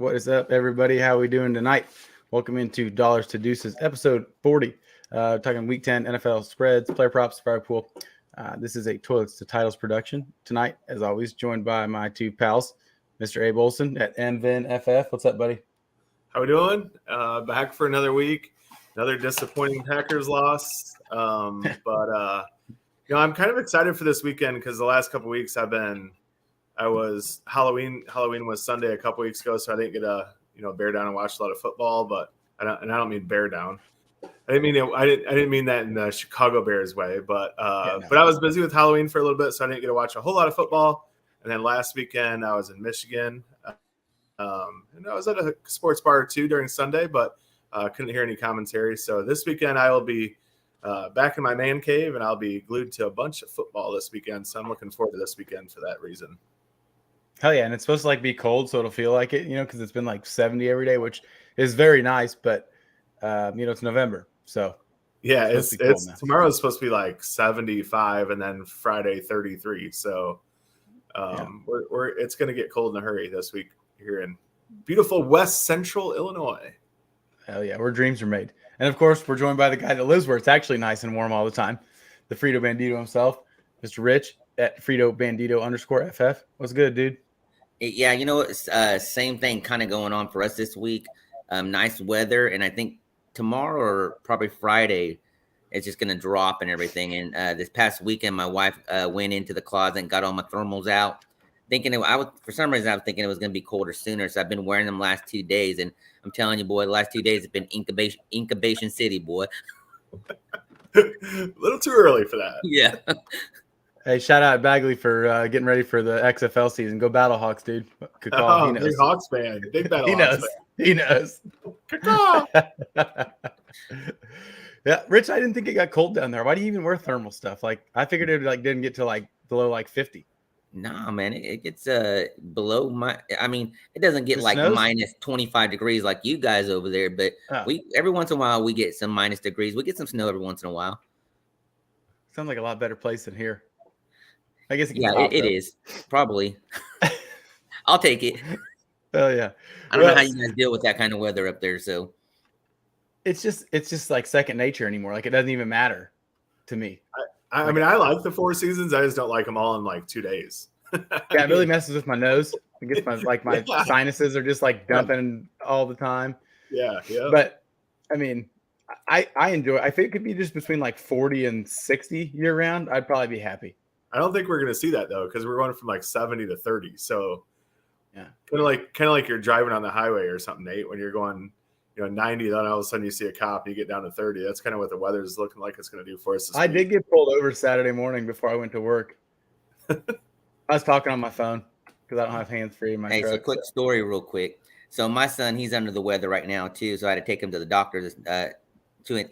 What is up, everybody? How are we doing tonight? Welcome into Dollars to Deuces, episode 40. Talking Week 10 NFL spreads, player props, fire pool. This is a Toilets to Titles production. Tonight, as always, joined by my two pals, Mr. Abe Olson at MVinFF. What's up, buddy? How we doing? Back for another week. Another disappointing Packers loss. I'm kind of excited for this weekend because the last couple weeks Halloween was Sunday a couple weeks ago, so I didn't get to bear down and watch a lot of football. But I don't mean bear down. I didn't mean that in the Chicago Bears way. But but I was busy with Halloween for a little bit, so I didn't get to watch a whole lot of football. And then last weekend I was in Michigan. And I was at a sports bar too during Sunday, but couldn't hear any commentary. So this weekend I will be back in my man cave, and I'll be glued to a bunch of football this weekend. So I'm looking forward to this weekend for that reason. Hell yeah, and it's supposed to be cold, so it'll feel like it, because it's been 70 every day, which is very nice. But it's November, so yeah, it's tomorrow is supposed to be 75, and then Friday 33. So it's going to get cold in a hurry this week here in beautiful West Central Illinois. Hell yeah, where dreams are made. And of course, we're joined by the guy that lives where it's actually nice and warm all the time, the Frito Bandito himself, Mr. Rich at Frito Bandito _FF. What's good, dude? Yeah, same thing kind of going on for us this week. Nice weather, and I think tomorrow or probably Friday, it's just going to drop and everything. And this past weekend, my wife went into the closet and got all my thermals out. For some reason, I was thinking it was going to be colder sooner. So I've been wearing them last 2 days. And I'm telling you, boy, the last 2 days have been incubation city, boy. A little too early for that. Yeah. Hey, shout out Bagley for getting ready for the XFL season. Go Battlehawks, dude. He knows. Big Hawks fan. Big Battlehawks fan. He knows. Yeah, Rich, I didn't think it got cold down there. Why do you even wear thermal stuff? I figured it didn't get to below 50. Nah, man, it gets below it doesn't get minus 25 degrees like you guys over there, but we every once in a while we get some minus degrees. We get some snow every once in a while. Sounds like a lot better place than here. I guess it is probably. I'll take it. Oh yeah. I don't know how you guys deal with that kind of weather up there, so it's just like second nature anymore. It doesn't even matter to me. I I like the 4 seasons. I just don't like them all in 2 days. Yeah, it really messes with my nose. I guess my sinuses are just dumping all the time. Yeah. But I enjoy it. I think it could be just between 40 and 60 year round. I'd probably be happy. I don't think we're going to see that though, because we're going from 70 to 30. So yeah, kind of like you're driving on the highway or something, Nate, when you're going 90, then all of a sudden you see a cop and you get down to 30. That's kind of what the weather is looking like it's going to do for us this week. I did get pulled over Saturday morning before I went to work. I was talking on my phone because I don't have hands-free in my truck. So quick story real quick. So my son, he's under the weather right now too, so I had to take him to the doctor to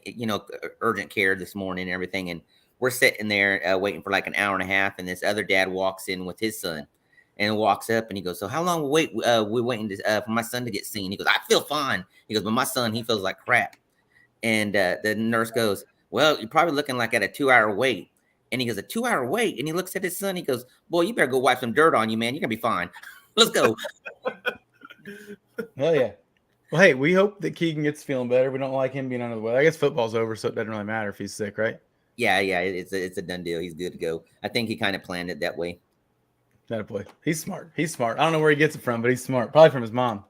urgent care this morning and everything, and we're sitting there waiting for an hour and a half, and this other dad walks in with his son and walks up and he goes, "So how long we're waiting for my son to get seen?" He goes, "I feel fine." He goes, "But my son, he feels like crap." And the nurse goes, "Well, you're probably looking at a 2-hour wait." And he goes, "A 2-hour wait?" And he looks at his son. He goes, "Boy, you better go wipe some dirt on you, man. You're going to be fine. Let's go." Hell yeah. Well, hey, we hope that Keegan gets feeling better. We don't like him being under the weather. I guess football's over, so it doesn't really matter if he's sick, right? Yeah. It's a done deal. He's good to go. I think he kind of planned it that way. That boy. He's smart. I don't know where he gets it from, but he's smart. Probably from his mom.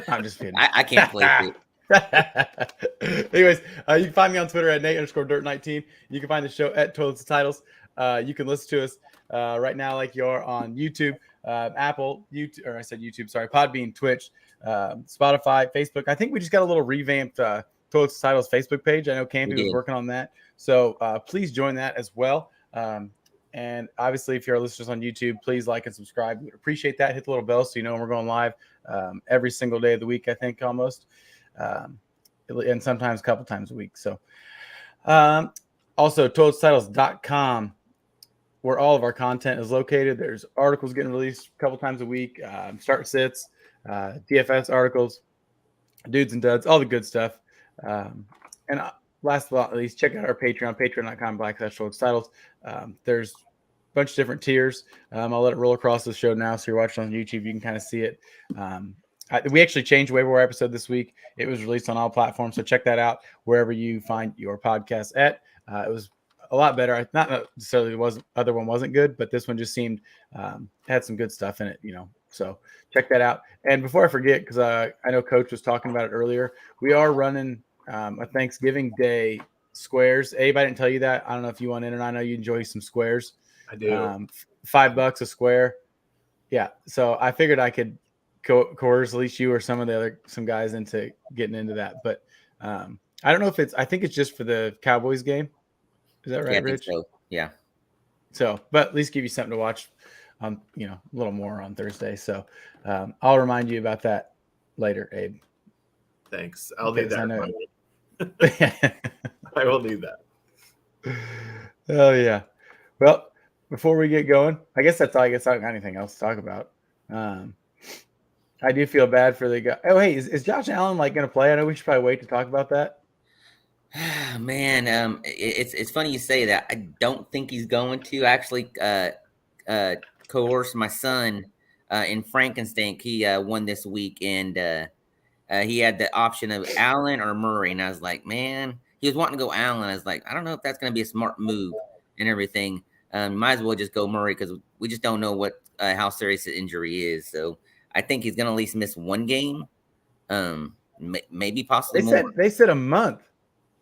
I'm just kidding. I can't play it. Anyways, you can find me on Twitter at Nate_Dirt19. You can find the show at Toilets to Titles. You can listen to us right now like you are on YouTube, Apple, YouTube, or I said YouTube, sorry, Podbean, Twitch, Spotify, Facebook. I think we just got a little revamped Toilets to Titles Facebook page. I know Campy was working on that. So please join that as well. And obviously, if you're our listeners on YouTube, please like and subscribe. We would appreciate that. Hit the little bell so you know when we're going live every single day of the week, I think almost. And sometimes a couple times a week. So also toiletsititles.com, where all of our content is located. There's articles getting released a couple times a week, start sits, DFS articles, dudes and duds, all the good stuff. And last but not least, check out our Patreon, patreon.com/toilets titles. There's bunch of different tiers. I'll let it roll across the show now. So you're watching on YouTube, you can kind of see it. We actually changed waiver wire episode this week. It was released on all platforms, so check that out wherever you find your podcast at. It was a lot better. Not necessarily other one wasn't good, but this one just seemed had some good stuff in it, So check that out. And before I forget, because I know Coach was talking about it earlier, we are running a Thanksgiving Day squares. Abe, I didn't tell you that. I don't know if you want in, and I know you enjoy some squares. I do. $5 a square. Yeah. So I figured I could coerce at least you or some guys into getting into that. But I don't know if I think it's just for the Cowboys game. Is that right, Yeah, Rich? I think so. Yeah. So, but at least give you something to watch on, a little more on Thursday. So I'll remind you about that later, Abe. Thanks. I'll need that. I will need that. Oh yeah. Well, before we get going, I guess that's all. I got anything else to talk about. I do feel bad for the guy. Oh, hey, is Josh Allen going to play? I know we should probably wait to talk about that. Man, it's funny you say that. I don't think he's going to. Actually, coerce my son in Frankenstein. He won this week, and he had the option of Allen or Murray, and I was like, man, he was wanting to go Allen. I was like, I don't know if that's going to be a smart move and everything. Might as well just go Murray because we just don't know how serious the injury is. So I think he's going to at least miss one game, maybe possibly more. They said a month.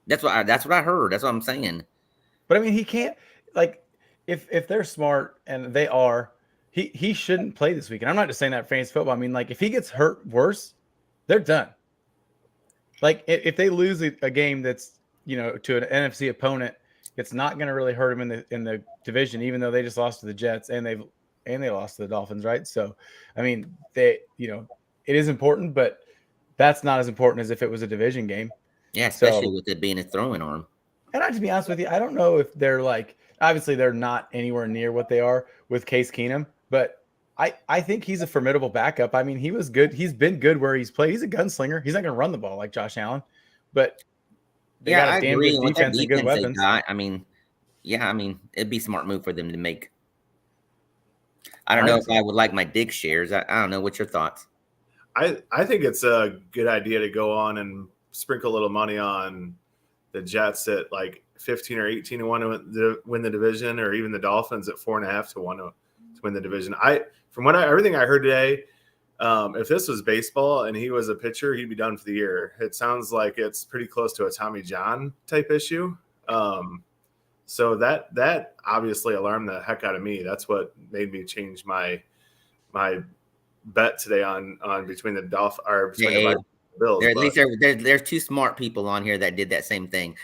That's what I heard. That's what I'm saying. But I mean, he can't if they're smart, and they are, he shouldn't play this weekend. I'm not just saying that for fantasy football. I mean, if he gets hurt worse, they're done. If they lose a game that's to an NFC opponent, it's not going to really hurt them in the division, even though they just lost to the Jets and they lost to the Dolphins, right? So, I mean, it is important, but that's not as important as if it was a division game. Yeah, especially with it being a throwing arm. And to be honest with you, I don't know if they're obviously they're not anywhere near what they are with Case Keenum, but I think he's a formidable backup. I mean, he was good. He's been good where he's played. He's a gunslinger. He's not going to run the ball like Josh Allen, but they got a damn good defense and good weapons. I mean, it'd be a smart move for them to make. I don't know if I would like my dig shares. I don't know. What's your thoughts? I think it's a good idea to go on and sprinkle a little money on the Jets at 15 or 18 to 1 to win the division, or even the Dolphins at 4.5 to 1 to win the division. From everything I heard today, if this was baseball and he was a pitcher, he'd be done for the year. It sounds like it's pretty close to a Tommy John type issue. So that obviously alarmed the heck out of me. That's what made me change my bet today on between the Dolphins or between the Bills. At least there's two smart people on here that did that same thing.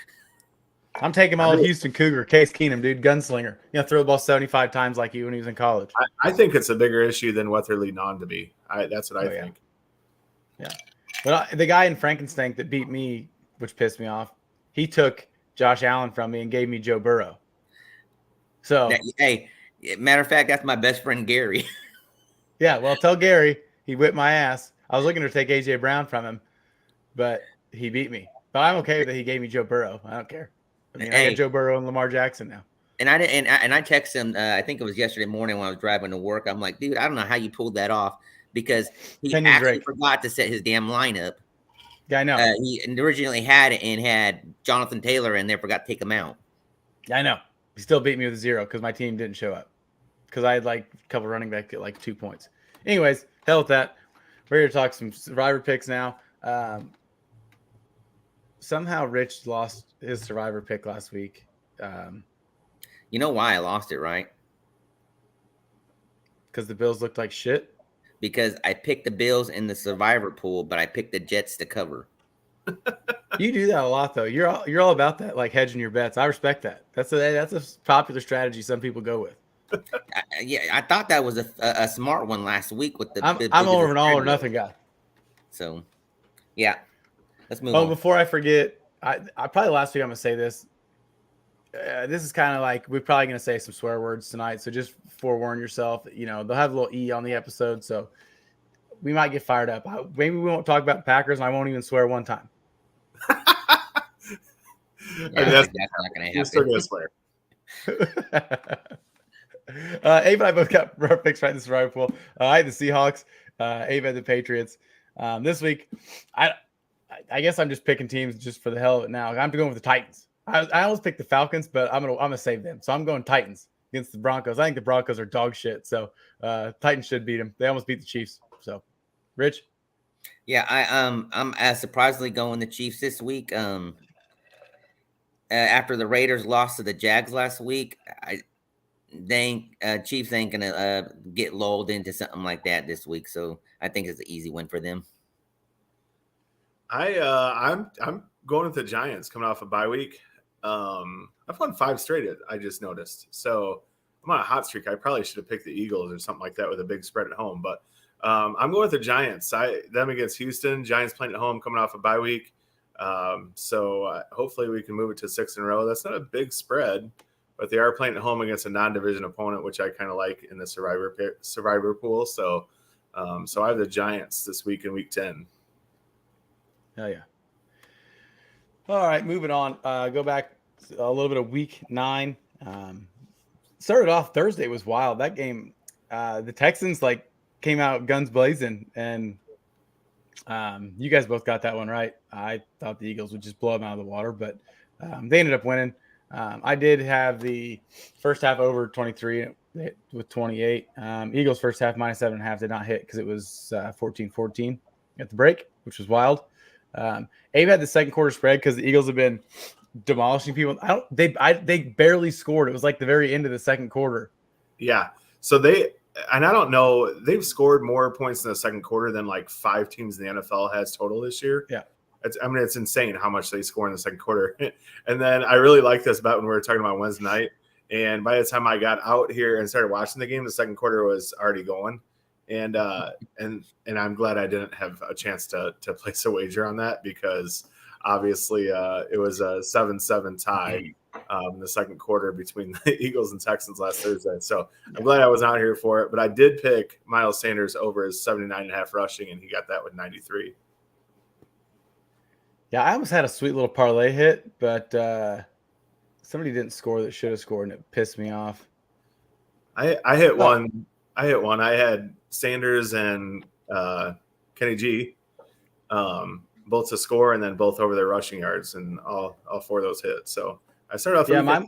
I'm taking my old Houston Cougar, Case Keenum, dude, gunslinger. Throw the ball 75 times like you when he was in college. I think it's a bigger issue than what they're leading on to be. That's what I think. Yeah. But the guy in Frankenstein that beat me, which pissed me off, he took Josh Allen from me and gave me Joe Burrow. So, hey, matter of fact, that's my best friend Gary. Yeah, well, tell Gary he whipped my ass. I was looking to take AJ Brown from him, but he beat me. But I'm okay that he gave me Joe Burrow. I don't care. I mean, I got Joe Burrow and Lamar Jackson now. And I texted him. I think it was yesterday morning when I was driving to work. I'm like, dude, I don't know how you pulled that off, because he actually forgot to set his damn lineup. Yeah, I know. He originally had it and had Jonathan Taylor in there, forgot to take him out. Yeah, I know. He still beat me with 0 because my team didn't show up. Because I had a couple running back at 2 points. Anyways, hell with that. We're here to talk some Survivor picks now. Somehow Rich lost his Survivor pick last week. You know why I lost it, right? Because the Bills looked like shit? Because I picked the Bills in the Survivor pool, but I picked the Jets to cover. You do that a lot, though. You're all about that, hedging your bets. I respect that. That's a popular strategy some people go with. I thought that was a smart one last week with the. I'm more of an all or nothing guy. So, yeah, let's move on. Oh, before I forget, I probably last week I'm gonna say this. This is kind of we're probably gonna say some swear words tonight, so just forewarn yourself. They'll have a little E on the episode, so we might get fired up. Maybe we won't talk about Packers, and I won't even swear one time. That's not gonna happen. You're still gonna swear. Abe and I both got our picks right in the survivor pool. I had the Seahawks. Abe had the Patriots. This week, I guess I'm just picking teams just for the hell of it now. I'm going with the Titans. I always pick the Falcons, but I'm gonna save them. So I'm going Titans against the Broncos. I think the Broncos are dog shit. So Titans should beat them. They almost beat the Chiefs. So, Rich. Yeah, I'm surprisingly going the Chiefs this week. After the Raiders lost to the Jags last week, Chiefs ain't gonna get lulled into something like that this week. So I think it's an easy win for them. I'm going with the Giants coming off a bye week. I've won 5 straight. I just noticed. So I'm on a hot streak. I probably should have picked the Eagles or something like that with a big spread at home. But I'm going with the Giants. Them against Houston. Giants playing at home, coming off a bye week. So hopefully we can move it to 6 in a row. That's not a big spread, but they are playing at home against a non-division opponent, which I kind of like in the survivor pool. So I have the Giants this week in week 10. Oh yeah. All right, moving on. Go back a little bit of week 9. Started off Thursday was wild. That game, the Texans came out guns blazing, and you guys both got that one right. I thought the Eagles would just blow them out of the water, but they ended up winning. I did have the first half over 23 with 28. Eagles first half minus 7.5 did not hit because it was 14-14 at the break, which was wild. Abe had the second quarter spread because the Eagles have been demolishing people. They barely scored. It was like the very end of the second quarter. Yeah. So I don't know, they've scored more points in the second quarter than 5 teams in the NFL has total this year. Yeah. It's insane how much they score in the second quarter. And then I really like this bet when we were talking about Wednesday night. And by the time I got out here and started watching the game, the second quarter was already going. And I'm glad I didn't have a chance to place a wager on that, because obviously it was a 7-7 tie in the second quarter between the Eagles and Texans last Thursday. So I'm glad I was out here for it. But I did pick Miles Sanders over his 79.5 rushing, and he got that with 93. Yeah, I almost had a sweet little parlay hit, but somebody didn't score that should have scored, and it pissed me off. I hit one. I had Sanders and Kenny G both to score, and then both over their rushing yards, and all 4 of those hit. So I started off. Yeah,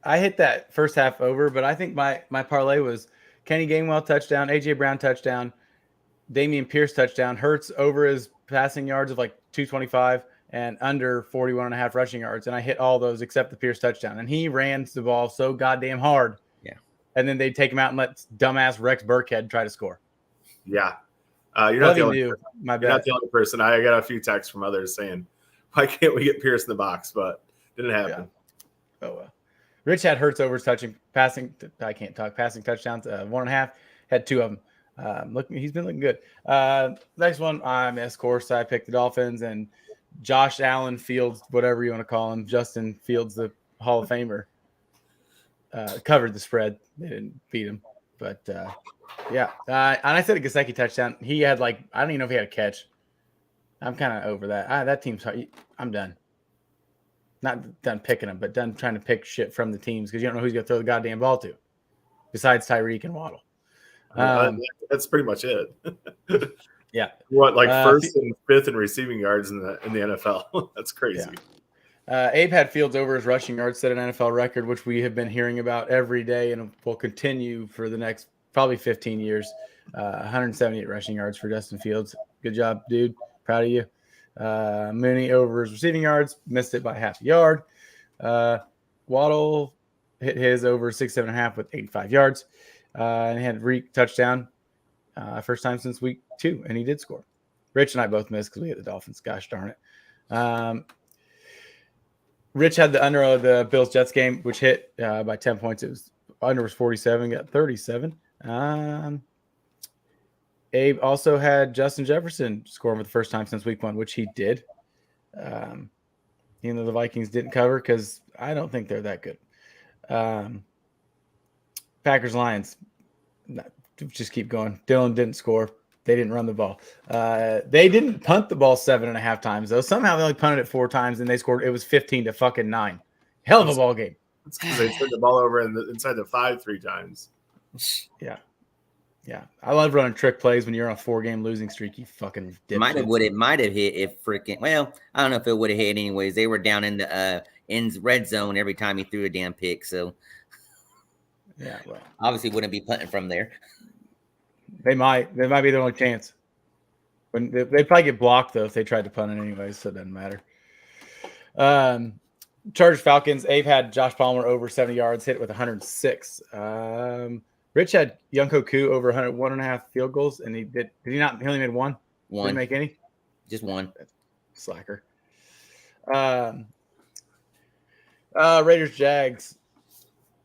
I hit that first half over, but I think my parlay was Kenny Gainwell touchdown, AJ Brown touchdown, Damian Pierce touchdown, Hurts over his passing yards of 225 and under 41.5 rushing yards. And I hit all those except the Pierce touchdown. And he ran the ball so goddamn hard. Yeah. And then they'd take him out and let dumbass Rex Burkhead try to score. Yeah. You're not the only person. I got a few texts from others saying, why can't we get Pierce in the box? But didn't happen. Yeah. Oh, well. Rich had Hurts over passing touchdowns, 1.5, had 2 of them. He's been looking good. Next one, of course, I picked the Dolphins, and Josh Allen Fields, whatever you want to call him, Justin Fields, the Hall of Famer, covered the spread. They didn't beat him, but yeah. And I said a Gesicki touchdown. He had I don't even know if he had a catch. I'm kind of over that. That team's hard. I'm done. Not done picking them, but done trying to pick shit from the teams because you don't know who's going to throw the goddamn ball to, besides Tyreek and Waddle. That's pretty much it. Yeah. What, first and fifth in receiving yards in the NFL? That's crazy. Yeah. Abe had Fields over his rushing yards, set an NFL record, which we have been hearing about every day and will continue for the next probably 15 years. 178 rushing yards for Justin Fields. Good job, dude. Proud of you. Mooney over his receiving yards, missed it by half a yard. Waddle hit his over 67.5 with 85 yards. And he had Reek touchdown first time since week 2, and he did score. Rich and I both missed because we hit the Dolphins. Gosh darn it. Rich had the under of the Bills-Jets game, which hit by 10 points. It was under was 47, got 37. Abe also had Justin Jefferson scoring for the first time since week 1, which he did. Even though the Vikings didn't cover because I don't think they're that good. Packers-Lions, just keep going. Dylan didn't score. They didn't run the ball. They didn't punt the ball 7.5 times, though. Somehow they only punted it 4 times, and they scored. It was 15-9. Hell of a ball game. It's because they turned the ball over inside the 5 3 times. Yeah. I love running trick plays when you're on a 4-game losing streak. You fucking dipshits. It might have hit if freaking. Well, I don't know if it would have hit anyways. They were down in the red zone every time he threw a damn pick. So yeah, well, obviously wouldn't be punting from there. They might be their only chance. When they probably get blocked though if they tried to punt it anyways, so it doesn't matter. Chargers Falcons. Abe had Josh Palmer over 70 yards, hit it with 106. Rich had Youngko Koo over 101.5 field goals, and he only made one. Didn't make any. Just one. Slacker. Raiders Jags.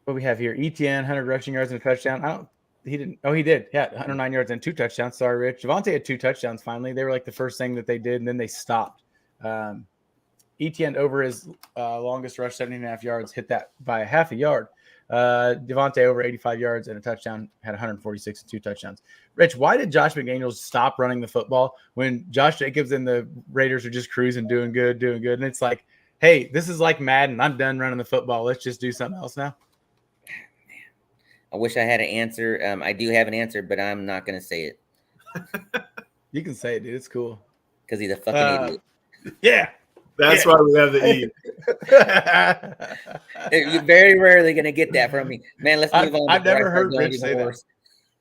What we have here? ETN 100 rushing yards and a touchdown. He didn't. Oh, he did. Yeah, 109 yards and 2 touchdowns. Sorry, Rich. Javonte had 2 touchdowns finally. They were like the first thing that they did, and then they stopped. ETN over his longest rush, 70.5 yards, hit that by half a yard. Devontae over 85 yards and a touchdown, had 146 and 2 touchdowns. Rich, why did Josh McDaniels stop running the football when Josh Jacobs and the Raiders are just cruising, doing good? And it's like, hey, this is like Madden. I'm done running the football. Let's just do something else now. I wish I had an answer. I do have an answer, but I'm not going to say it. You can say it, dude. It's cool. Because he's a fucking idiot. Yeah. That's why we have the E. You're very rarely going to get that from me. Man, let's move on. I've never heard Rich say that.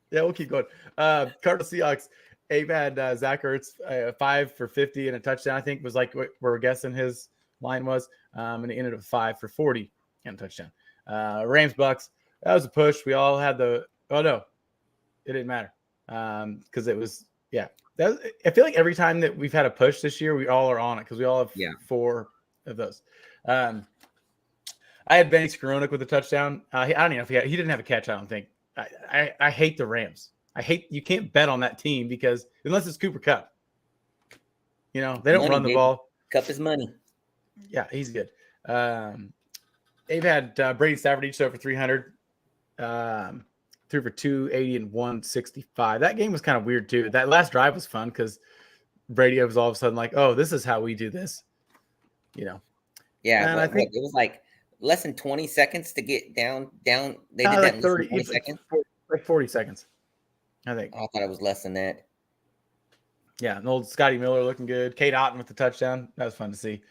Yeah, we'll keep going. Cardinals Seahawks. Abe had Zach Ertz 5 for 50 and a touchdown, I think was like what we're guessing his line was. And he ended up 5 for 40 and a touchdown. Rams Bucks. That was a push. We all had it didn't matter. Because it was, yeah. I feel like every time that we've had a push this year, we all are on it because we all have 4 of those. I had Benny Skowronek with a touchdown. I don't even know if he didn't have a catch. I don't think. I hate the Rams. You can't bet on that team because unless it's Cooper Kupp, they don't run the ball. Kupp is money. Yeah, he's good. They've had Brady Stafford each over 300. Threw for 280 and 165. That game was kind of weird too. That last drive was fun because Brady was all of a sudden like, "Oh, this is how we do this," Yeah, and I think it was like less than 20 seconds to get down. They did like that in 30 20 seconds. Like 40 seconds, I think. I thought it was less than that. Yeah, and old Scotty Miller looking good. Kate Otten with the touchdown. That was fun to see.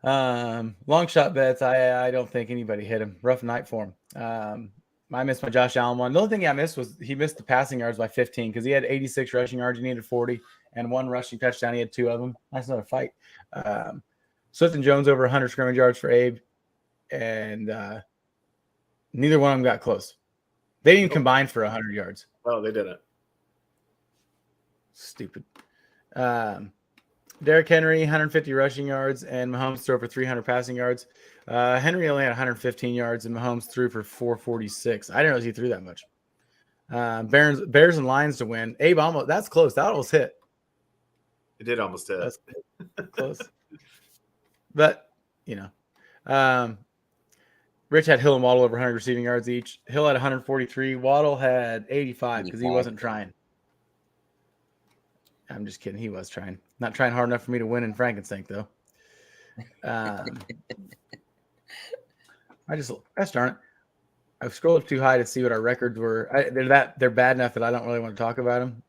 Long shot bets. I don't think anybody hit him. Rough night for him. I missed my Josh Allen one. The only thing I missed was he missed the passing yards by 15 because he had 86 rushing yards. He needed 40 and 1 rushing touchdown. He had 2 of them. That's another fight. Swift and Jones over 100 scrimmage yards for Abe. And neither one of them got close. They didn't even combine for 100 yards. Oh, they didn't. Stupid. Derrick Henry, 150 rushing yards, and Mahomes threw for 300 passing yards. Henry only had 115 yards, and Mahomes threw for 446. I didn't realize he threw that much. Bears and Lions to win. Abe almost. That's close. That almost hit. It did almost hit. That's close. But Rich had Hill and Waddle over 100 receiving yards each. Hill had 143. Waddle had 85 because he wasn't trying. I'm just kidding. He was trying. Not trying hard enough for me to win in Frankenstein, though. Gosh darn it. I've scrolled up too high to see what our records were. They're bad enough that I don't really want to talk about them.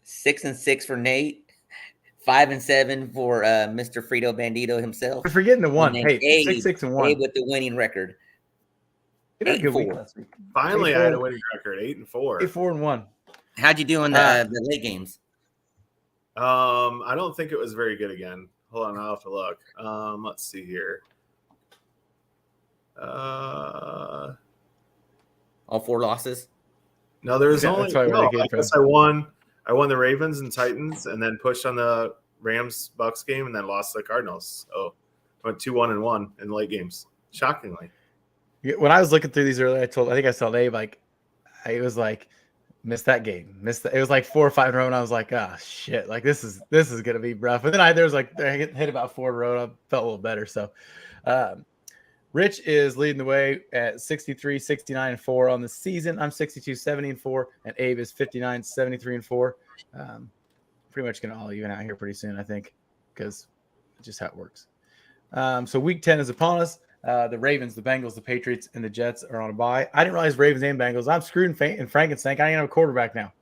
6-6 for Nate. 5-7 for Mr. Frito Bandito himself. We're forgetting the one. Hey, Abe, 6-6-1. Abe with the winning record. 8-4. Finally, I had a winning record. 8-4. 8-4-1. How'd you do in the late games? I don't think it was very good again. Hold on, I'll have to look. Let's see here. All 4 losses? No, there was only. No, I guess I won the Ravens and Titans, and then pushed on the Rams Bucks game, and then lost to the Cardinals. So went 2-1-1 in the late games. Shockingly. When I was looking through these earlier, I think I saw Dave it was like. Missed that game. It was like 4 or 5 in a row, and I was like, "Ah, oh, shit! Like this is gonna be rough." And then I hit about 4 in a row, and I felt a little better. So, Rich is leading the way at 63, 69-4 on the season. I'm 62, 70-4, and Abe is 59, 73-4. Pretty much gonna all even out here pretty soon, I think, because it's just how it works. So week 10 is upon us. The Ravens, the Bengals, the Patriots, and the Jets are on a bye. I didn't realize Ravens and Bengals. I'm screwed in Frankenstein. I ain't have a quarterback now.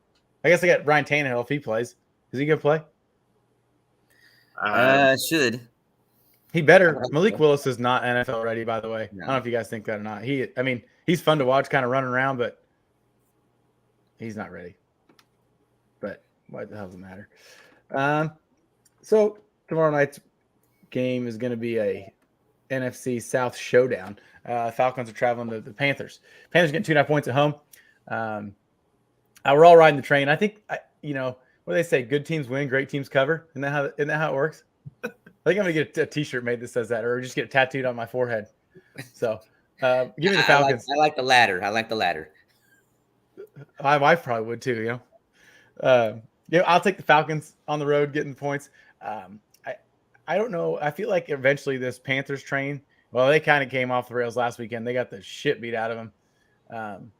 I guess I got Ryan Tannehill if he plays. Is he gonna play? Should. He better. Malik Willis is not NFL ready, by the way. No. I don't know if you guys think that or not. He's fun to watch, kind of running around, but he's not ready. But what the hell does it matter? So tomorrow night's game is going to be a NFC South showdown. Falcons are traveling to the Panthers. Panthers getting 2.5 points at home. We're all riding the train. I think, what do they say? Good teams win, great teams cover. Isn't that how it works? I think I'm going to get a T-shirt made that says that, or just get it tattooed on my forehead. So give me the Falcons. I like the latter. My wife probably would too, I'll take the Falcons on the road getting points. I don't know. I feel like eventually this Panthers train, well, they kind of came off the rails last weekend. They got the shit beat out of them.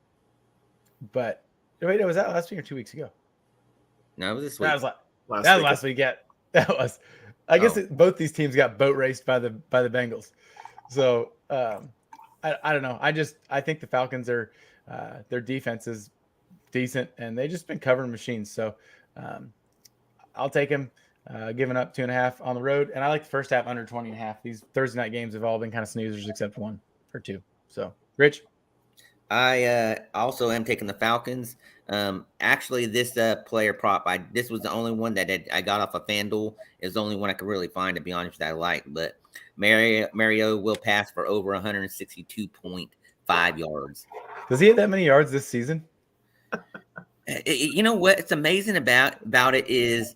But wait, was that last week or 2 weeks ago? No, it was this week. That was last week. Yeah, that was. I guess both these teams got boat raced by the Bengals. So I don't know. I think the Falcons are their defense is decent and they just been covering machines. So I'll take them giving up 2.5 on the road. And I like the first half under 20.5. These Thursday night games have all been kind of snoozers except one or two. So Rich. I also am taking the Falcons. Actually, this player prop, this was the only one that I got off of FanDuel. Is the only one I could really find, to be honest, that I like. But Mario will pass for over 162.5 yards. Does he have that many yards this season? You know what? It's amazing about it is,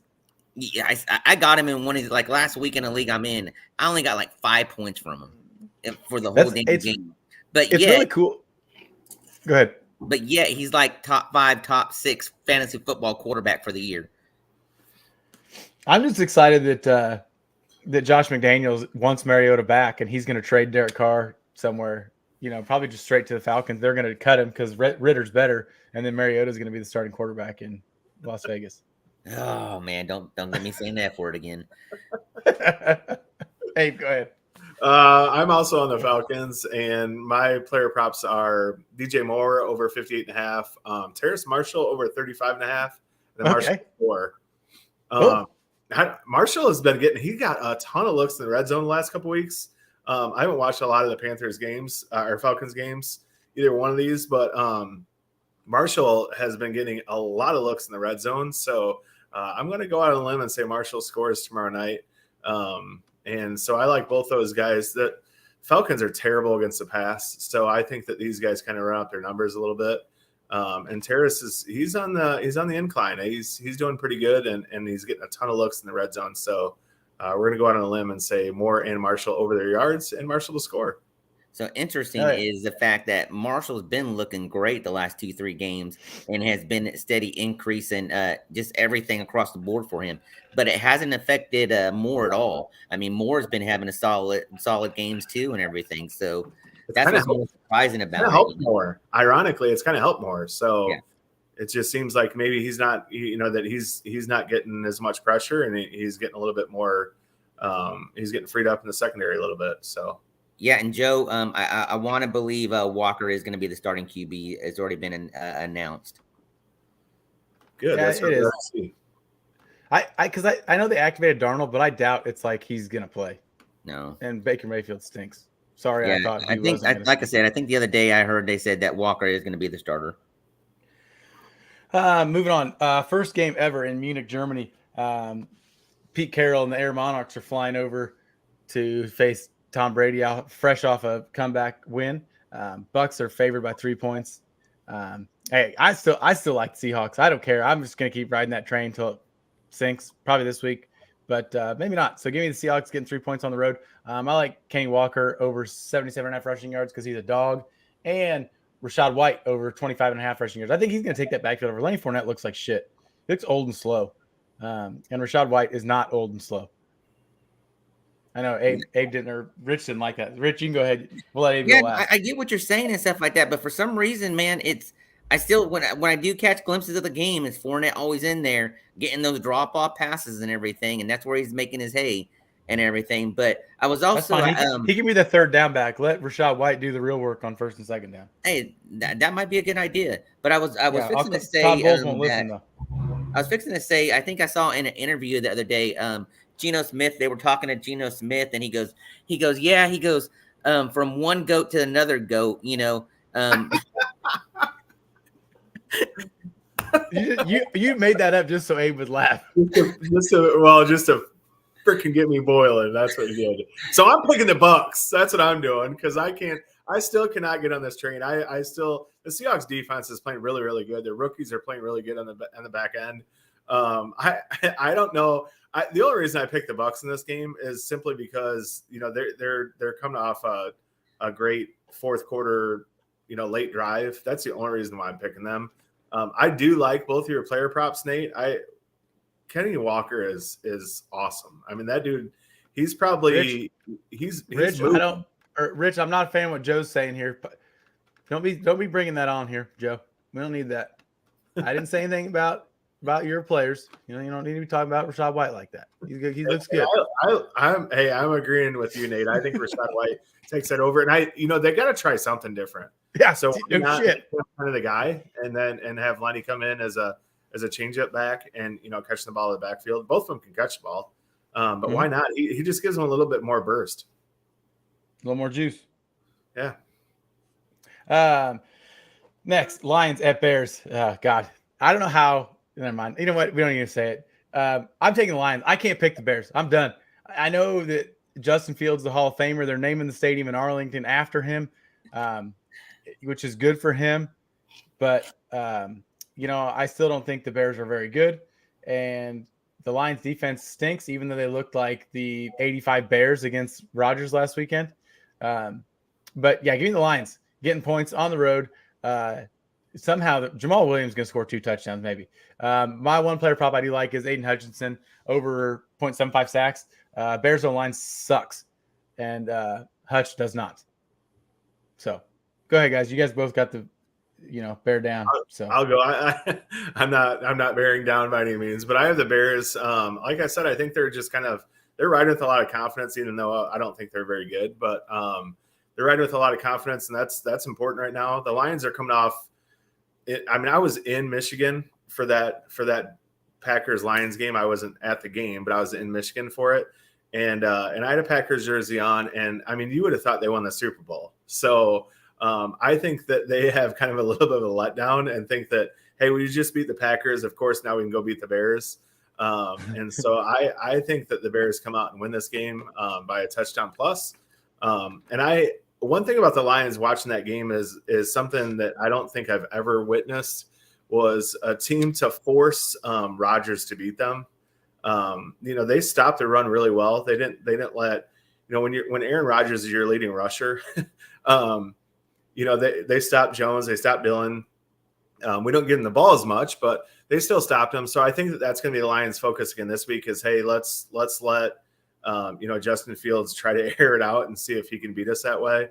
I got him in one of these, like last week in a league I'm in. I only got like 5 points from him for the whole damn game. But it's really cool. Go ahead. But yet he's like top 5, top 6 fantasy football quarterback for the year. I'm just excited that Josh McDaniels wants Mariota back, and he's going to trade Derek Carr somewhere. Probably just straight to the Falcons. They're going to cut him because Ritter's better, and then Mariota's going to be the starting quarterback in Las Vegas. Oh man, don't get me saying that for it again. Hey, go ahead. I'm also on the Falcons, and my player props are DJ Moore over 58.5, Terrace Marshall over 35.5, and then Marshall 4. Marshall has been he got a ton of looks in the red zone the last couple weeks. I haven't watched a lot of the Panthers games or Falcons games, either one of these, but Marshall has been getting a lot of looks in the red zone. So I'm going to go out on a limb and say Marshall scores tomorrow night. And so I like both those guys. The Falcons are terrible against the pass, so I think that these guys kind of run out their numbers a little bit. And Terrace he's on the incline. He's doing pretty good, and he's getting a ton of looks in the red zone. So we're gonna go out on a limb and say Moore and Marshall over their yards, and Marshall to score. So interesting is the fact that Marshall's been looking great the last 2-3 games and has been a steady increase in just everything across the board for him. But it hasn't affected Moore at all. I mean, Moore's been having a solid games too and everything. So that's what's more surprising about it. Helped more. Ironically, it's kind of helped more. So it just seems like maybe he's not, that he's not getting as much pressure, and he's getting a little bit more. He's getting freed up in the secondary a little bit. So. Yeah, and Joe, I want to believe Walker is going to be the starting QB. It's already been announced. Good. Yeah, it is. Because I know they activated Darnold, but I doubt it's like he's going to play. No. And Baker Mayfield stinks. Sorry, yeah, I think I think the other day I heard they said that Walker is going to be the starter. Moving on. First game ever in Munich, Germany. Pete Carroll and the Air Monarchs are flying over to face Tom Brady out fresh off a comeback win. Bucks are favored by 3 points. Hey, I still like the Seahawks. I don't care. I'm just going to keep riding that train until it sinks, probably this week, but maybe not. So give me the Seahawks getting 3 points on the road. I like Kenny Walker over 77.5 rushing yards because he's a dog, and Rachaad White over 25.5 rushing yards. I think he's going to take that backfield over. Lenny Fournette looks like shit. He looks old and slow. And Rachaad White is not old and slow. I know Abe didn't, or Rich didn't like that. Rich, you can go ahead. We'll let Abe go last. I get what you're saying and stuff like that, but for some reason, man, I still when I do catch glimpses of the game, it's Fournette always in there getting those drop off passes and everything, and that's where he's making his hay. and everything. But I was That's also fine. He can be the third down back. Let Rachaad White do the real work on first and second down. hey, that might be a good idea. But I was fixing to say Todd Bowles won't listen though. I was fixing to say, I think I saw in an interview the other day, Geno Smith, they were talking to Geno Smith, and he goes, from one goat to another goat, you know. You made that up just so Abe would laugh. Just to freaking get me boiling. That's what he did. So I'm picking the Bucks. That's what I'm doing because I still cannot get on this train. The Seahawks defense is playing really, really good. Their rookies are playing really good on the back end. I don't know. The only reason I picked the Bucks in this game is simply because they're coming off a great fourth quarter late drive. That's the only reason why I'm picking them. I do like both of your player props, Nate. Kenny Walker is awesome. I mean, that dude, he's probably Rich. Rich, I'm not a fan of what Joe's saying here. But don't be bringing that on here, Joe. We don't need that. I didn't say anything about your players. You don't need to be talking about Rachaad White like that. He looks good. I'm agreeing with you, Nate. I think Rachaad White takes that over, and they got to try something different. Yeah. So kind of the guy, and have Lenny come in as a changeup back and catch the ball in the backfield. Both of them can catch the ball, but why not? He just gives them a little bit more burst, a little more juice. Yeah. Next, Lions at Bears. God, I don't know how. Never mind. You know what? We don't need to say it. I'm taking the Lions. I can't pick the Bears. I'm done. I know that Justin Fields, the Hall of Famer, they're naming the stadium in Arlington after him, which is good for him. But I still don't think the Bears are very good, and the Lions defense stinks, even though they looked like the 85 Bears against Rodgers last weekend. But yeah, give me the Lions getting points on the road. Somehow Jamal Williams is going to score 2 touchdowns, maybe. My one player prop I do like is Aiden Hutchinson over 0.75 sacks. Bears O-line sucks, and Hutch does not. So go ahead, guys. You guys both got the bear down. So I'll go. I'm not bearing down by any means, but I have the Bears. Like I said, I think they're just they're riding with a lot of confidence, even though I don't think they're very good. But they're riding with a lot of confidence, and that's important right now. The Lions are coming off. I was in Michigan for that Packers Lions game. I wasn't at the game, but I was in Michigan for it, and I had a Packers jersey on, and you would have thought they won the Super Bowl. So I think that they have kind of a little bit of a letdown and think that, hey, we just beat the Packers. Of course, now we can go beat the Bears. And so I think that the Bears come out and win this game by a touchdown plus. One thing about the Lions watching that game is something that I don't think I've ever witnessed was a team to force Rodgers to beat them. They stopped the run really well. They didn't let when Aaron Rodgers is your leading rusher. They stopped Jones, they stopped Dillon. We don't give them the ball as much, but they still stopped him. So I think that's going to be the Lions' focus again this week is, hey, let's let Justin Fields try to air it out and see if he can beat us that way.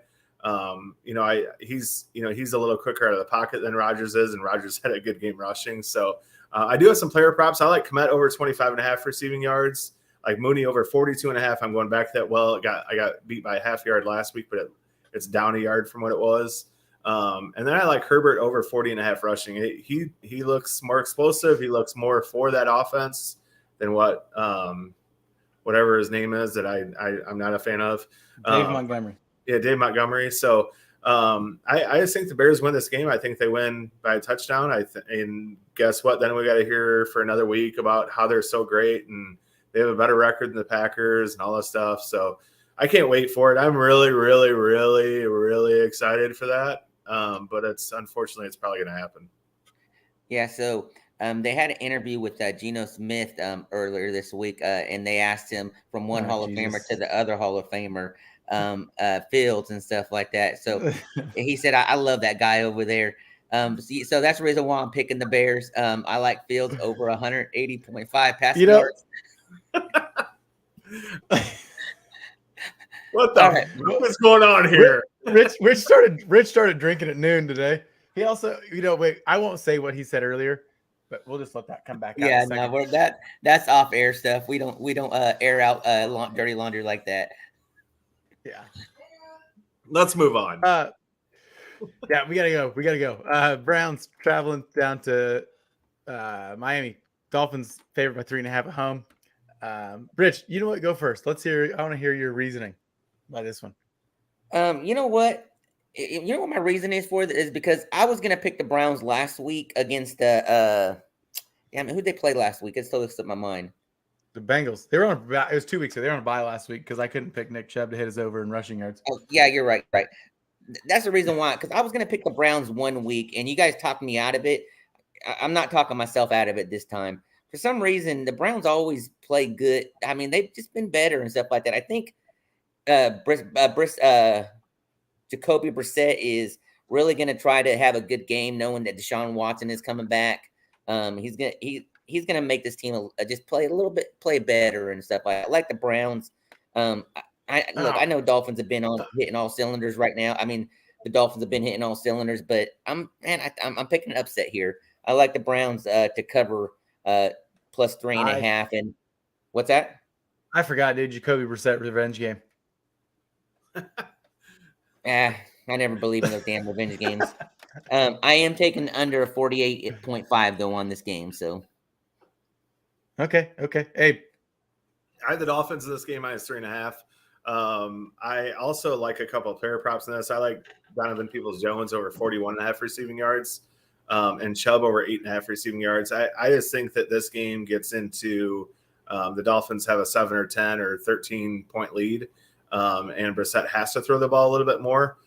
He's a little quicker out of the pocket than Rodgers is, and Rodgers had a good game rushing. So I do have some player props. I like Kmet over 25.5 receiving yards, like Mooney over 42.5. I'm going back to that. Well, I got beat by a half yard last week, but it's down a yard from what it was. And then I like Herbert over 40.5 rushing. He looks more explosive. He looks more for that offense than whatever his name is that I'm not a fan of. Dave Montgomery. Yeah, Dave Montgomery. So I just think the Bears win this game. I think they win by a touchdown. And guess what? Then we got to hear for another week about how they're so great and they have a better record than the Packers and all that stuff. So I can't wait for it. I'm really, really, really, really excited for that. But unfortunately, it's probably going to happen. Yeah. So they had an interview with Geno Smith earlier this week, and they asked him from one Hall of Famer to the other Hall of Famer, Fields and stuff like that. So he said, I love that guy over there. So that's the reason why I'm picking the Bears. I like Fields over 180.5 passing yards. What's going on here? Rich started drinking at noon today. He also, I won't say what he said earlier, but we'll just let that come back out. Yeah, no, that's off air stuff. We don't air out dirty laundry like that. Yeah. Let's move on. Yeah, we gotta go. Browns traveling down to Miami. Dolphins favored by 3.5 at home. Rich, you know what? Go first. I want to hear your reasoning by this one. You know what? You know what my reason is for it is because I was gonna pick the Browns last week against the who'd they play last week? It still slipped my mind. The Bengals. They were on. It was 2 weeks ago. They were on a bye last week because I couldn't pick Nick Chubb to hit his over in rushing yards. Oh, yeah, you're right. Right. That's the reason why. Because I was gonna pick the Browns 1 week, and you guys talked me out of it. I'm not talking myself out of it this time. For some reason, the Browns always play good. I mean, they've just been better and stuff like that. I think Jacoby Brissett is really going to try to have a good game, knowing that Deshaun Watson is coming back. He's gonna make this team just play better and stuff. I like the Browns. I know Dolphins have been hitting all cylinders right now. I mean, the Dolphins have been hitting all cylinders, but I'm picking an upset here. I like the Browns to cover plus 3.5. And what's that? I forgot, dude. Jacoby Brissett revenge game. I never believe in those damn revenge games. I am taking under 48.5 though on this game. So okay. Hey, I had the Dolphins in this game minus 3.5. I also like a couple of player props in this. I like Donovan Peoples-Jones over 41.5 receiving yards, and Chubb over 8.5 receiving yards. I just think that this game gets into the Dolphins have a 7 or 10 or 13 point lead. And Brissett has to throw the ball a little bit more.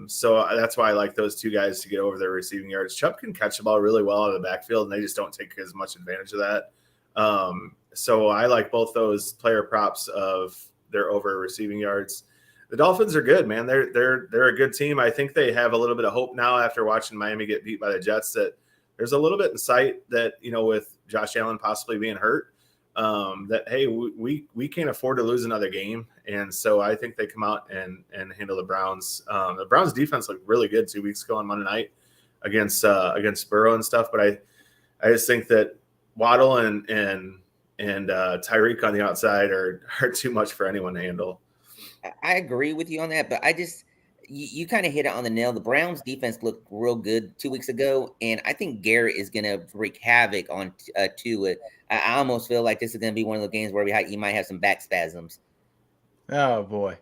So that's why I like those two guys to get over their receiving yards. Chubb can catch the ball really well out of the backfield, and they just don't take as much advantage of that. So I like both those player props of their over receiving yards. The Dolphins are good, man. They're a good team. I think they have a little bit of hope now after watching Miami get beat by the Jets that there's a little bit in sight that, with Josh Allen possibly being hurt, that, hey, we can't afford to lose another game. And so I think they come out and handle the Browns. The Browns defense looked really good 2 weeks ago on Monday night against Burrow and stuff. But I just think that Waddle and Tyreek on the outside are too much for anyone to handle. I agree with you on that, but you kind of hit it on the nail. The Browns defense looked real good 2 weeks ago, and I think Garrett is going to wreak havoc on Tua. I almost feel like this is going to be one of the games where you might have some back spasms. Oh boy.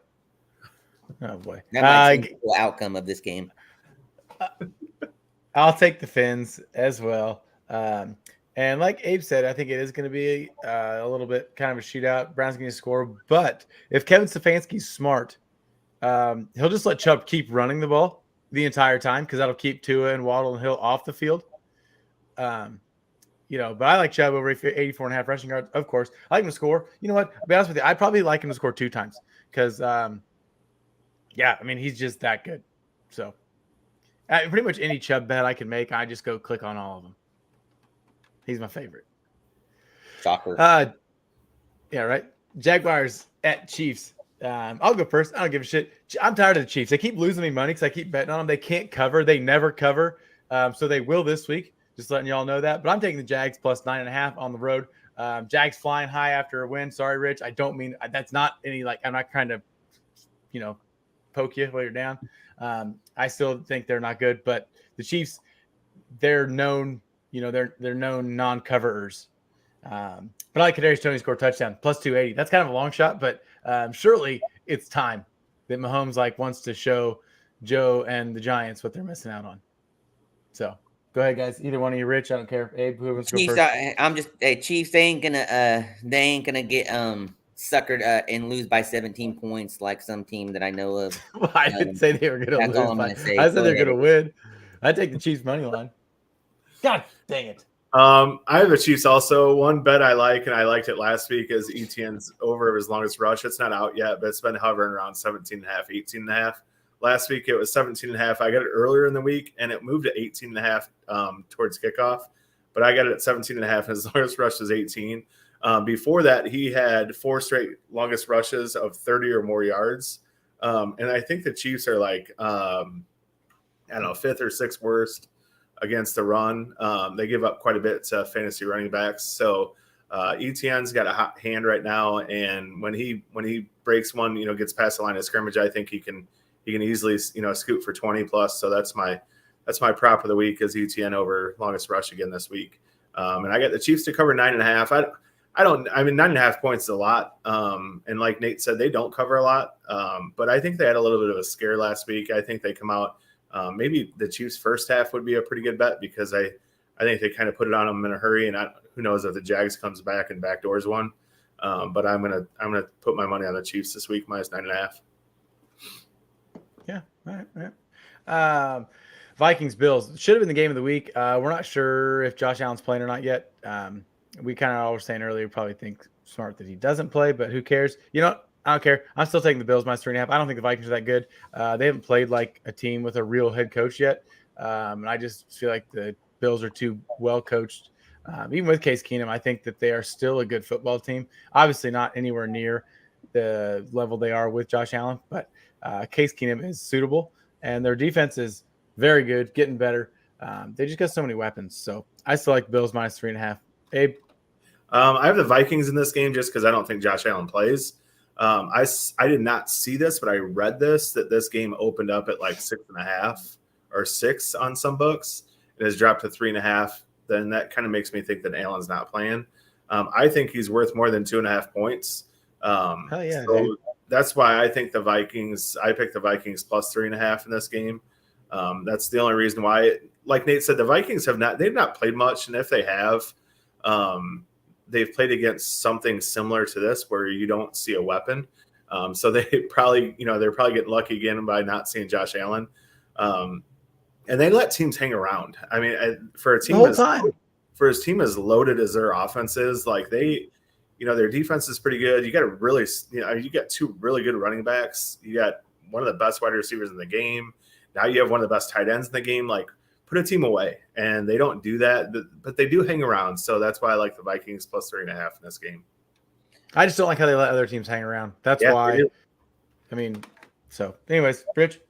That might be the outcome of this game. I'll take the Fins as well. And like Abe said, I think it is going to be a little bit kind of a shootout. Brown's going to score, but if Kevin Stefanski's smart, he'll just let Chubb keep running the ball the entire time because that'll keep Tua and Waddle and Hill off the field. But I like Chubb over 84.5 rushing yards, of course. I like him to score. You know what? I'll be honest with you. I'd probably like him to score 2 times because, he's just that good. So pretty much any Chubb bet I can make, I just go click on all of them. He's my favorite. Shocker. Yeah, right. Jaguars at Chiefs. I'll go first. I don't give a shit. I'm tired of the Chiefs. They keep losing me money because I keep betting on them. They can't cover. They never cover. So they will this week. Just letting y'all know that. But I'm taking the Jags plus 9.5 on the road. Jags flying high after a win. Sorry, Rich. I don't mean that's not any I'm not trying to, poke you while you're down. I still think they're not good. But the Chiefs, they're known. They're known non-coverers. But I like Kadarius Toney score touchdown plus 280. That's kind of a long shot, but surely it's time that Mahomes wants to show Joe and the Giants what they're missing out on. So go ahead, guys. Either one of you, Rich. I don't care. Abe, who wants to go first? Chiefs. They ain't gonna get suckered and lose by 17 points like some team that I know of. Well, I didn't say they were gonna lose. I said they're gonna win. I take the Chiefs money line. God dang it. I have the Chiefs also. One bet I like, and I liked it last week, is ETN's over his longest rush. It's not out yet, but it's been hovering around 17.5, 18.5. Last week it was 17.5. I got it earlier in the week, and it moved to 18.5 towards kickoff. But I got it at 17.5, and his longest rush was 18. Before that, he had 4 straight longest rushes of 30 or more yards. And I think the Chiefs are 5th or 6th worst against the run. They give up quite a bit to fantasy running backs. So Etienne's got a hot hand right now, and when he breaks one, gets past the line of scrimmage, I think he can easily scoot for 20 plus. So that's my prop of the week is Etienne over longest rush again this week. And I got the Chiefs to cover 9.5. I mean 9.5 points is a lot. And like Nate said, they don't cover a lot. But I think they had a little bit of a scare last week. I think they come out. Maybe the Chiefs first half would be a pretty good bet because I think they kind of put it on them in a hurry, and who knows if the Jags comes back and backdoors one. But I'm gonna put my money on the Chiefs this week minus 9.5. Yeah, all right. Vikings Bills should have been the game of the week. We're not sure if Josh Allen's playing or not yet. We kind of all were saying earlier, probably think smart that he doesn't play, but who cares? I don't care. I'm still taking the Bills minus 3.5. I don't think the Vikings are that good. They haven't played like a team with a real head coach yet. And I just feel like the Bills are too well coached. Even with Case Keenum, I think that they are still a good football team. Obviously not anywhere near the level they are with Josh Allen, but Case Keenum is suitable, and their defense is very good, getting better. They just got so many weapons. So I still like Bills minus 3.5. Abe? I have the Vikings in this game just because I don't think Josh Allen plays. I did not see this, but I read that this game opened up at like 6.5 or 6 on some books. It has dropped to 3.5. Then that kind of makes me think that Allen's not playing. I think he's worth more than 2.5 points. Hell yeah, so dude. That's why I think I picked the Vikings plus 3.5 in this game. That's the only reason why. Like Nate said, the Vikings they've not played much, and if they have, they've played against something similar to this where you don't see a weapon. So they probably, they're probably getting lucky again by not seeing Josh Allen. And they let teams hang around. I mean, for a team for his team as loaded as their offense is, like their defense is pretty good. You got you got 2 really good running backs. You got one of the best wide receivers in the game. Now you have one of the best tight ends in the game. Like, put a team away, and they don't do that, but they do hang around. So that's why I like the Vikings plus 3.5 in this game. I just don't like how they let other teams hang around. That's why. I mean, so anyways, Rich.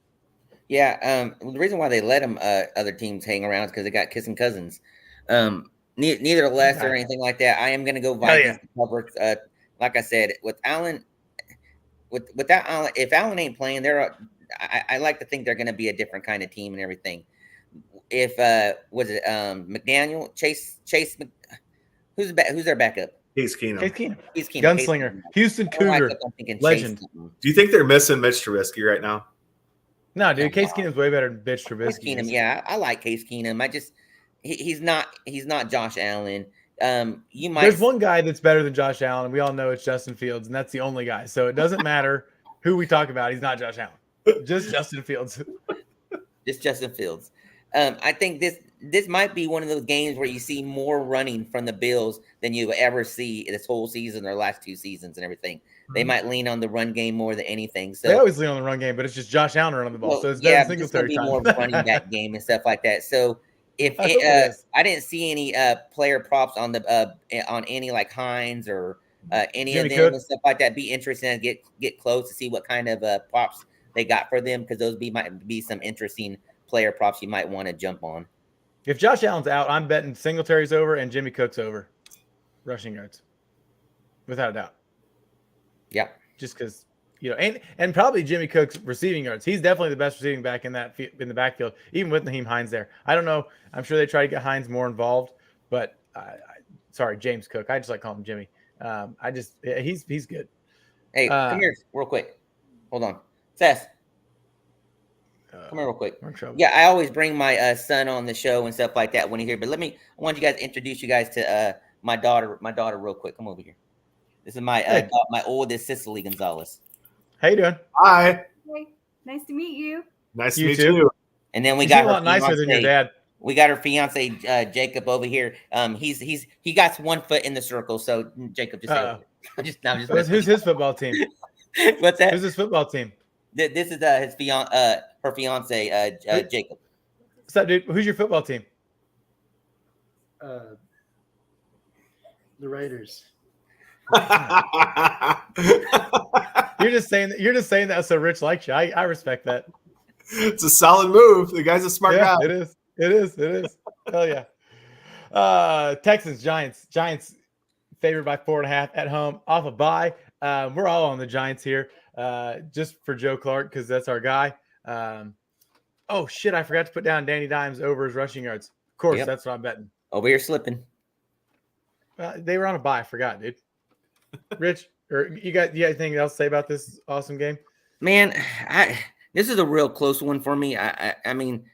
Yeah, the reason why they let them other teams hang around is because they got kissing cousins. Neither less or anything like that. I am going to go Vikings to cover. Like I said, with Allen, without Allen, if Allen ain't playing, I like to think they're going to be a different kind of team and everything. If was it McDaniel, Chase, who's their backup? Case Keenum. Gunslinger, Houston Cougar, legend. Do you think they're missing Mitch Trubisky right now? No, dude. Case Keenum's way better than Mitch Trubisky. Case Keenum, yeah, I like Case Keenum. He's not Josh Allen. There's one guy that's better than Josh Allen, and we all know it's Justin Fields, and that's the only guy. So it doesn't matter who we talk about. He's not Josh Allen. Just Justin Fields. Just Justin Fields. I think this might be one of those games where you see more running from the Bills than you ever see this whole season or last 2 seasons and everything. They might lean on the run game more than anything. So they always lean on the run game, but it's just Josh Allen running the ball. So it's it's going to be more running back game and stuff like that. So if I didn't see any player props on any like Hines or any Jimmy of them Cook and stuff like that, be interesting to get close to see what kind of props they got for them, because those might be some interesting player props you might want to jump on. If Josh Allen's out, I'm betting Singletary's over and Jimmy Cook's over rushing yards, without a doubt. Yeah, just because and probably Jimmy Cook's receiving yards. He's definitely the best receiving back in the backfield, even with Naheem Hines there. I don't know. I'm sure they try to get Hines more involved, but sorry, James Cook. I just like calling him Jimmy. He's good. Hey, come here real quick. Hold on, Seth. Come here real quick. Yeah, I always bring my son on the show and stuff like that when he's here. But I want you guys to introduce you guys to my daughter. My daughter, real quick. Come over here. This is my my oldest, Cicely Gonzalez. How you doing? Hi. Hey, nice to meet you. Nice to meet you. And then we got a lot nicer than your dad. We got her fiance Jacob over here. He got 1 foot in the circle. So Jacob, just who's his football team? What's that? Who's his football team? This is her fiance Jacob. What's up, dude? Who's your football team? The Raiders. You're just saying that so Rich likes you. I respect that. It's a solid move. The guy's a smart guy. It is. It is. It is. Hell yeah. Texans, Giants. Giants favored by 4.5 at home off a bye. We're all on the Giants here, just for Joe Clark because that's our guy. Oh shit! I forgot to put down Danny Dimes over his rushing yards. Of course, Yep. that's what I'm betting. Over here slipping. They were on a bye. I forgot, dude. Rich, or you got anything else to say about this awesome game? Man, this is a real close one for me. I mean,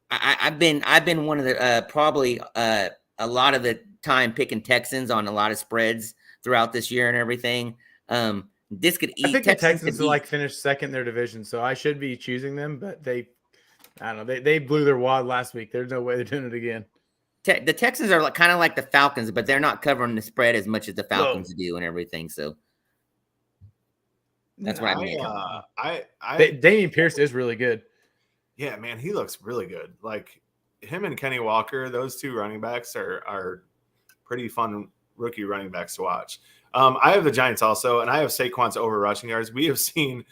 I've been one of the probably a lot of the time picking Texans on a lot of spreads throughout this year and everything. This could eat. I think the Texans will finish second in their division, so I should be choosing them. But I don't know. They blew their wad last week. There's no way they're doing it again. The Texans are kind of like the Falcons, but they're not covering the spread as much as the Falcons do and everything. So that's what I mean. Damian Pierce is really good. Yeah, man, he looks really good. Like him and Kenny Walker, those two running backs are pretty fun rookie running backs to watch. I have the Giants also, and I have Saquon's over rushing yards. We have seen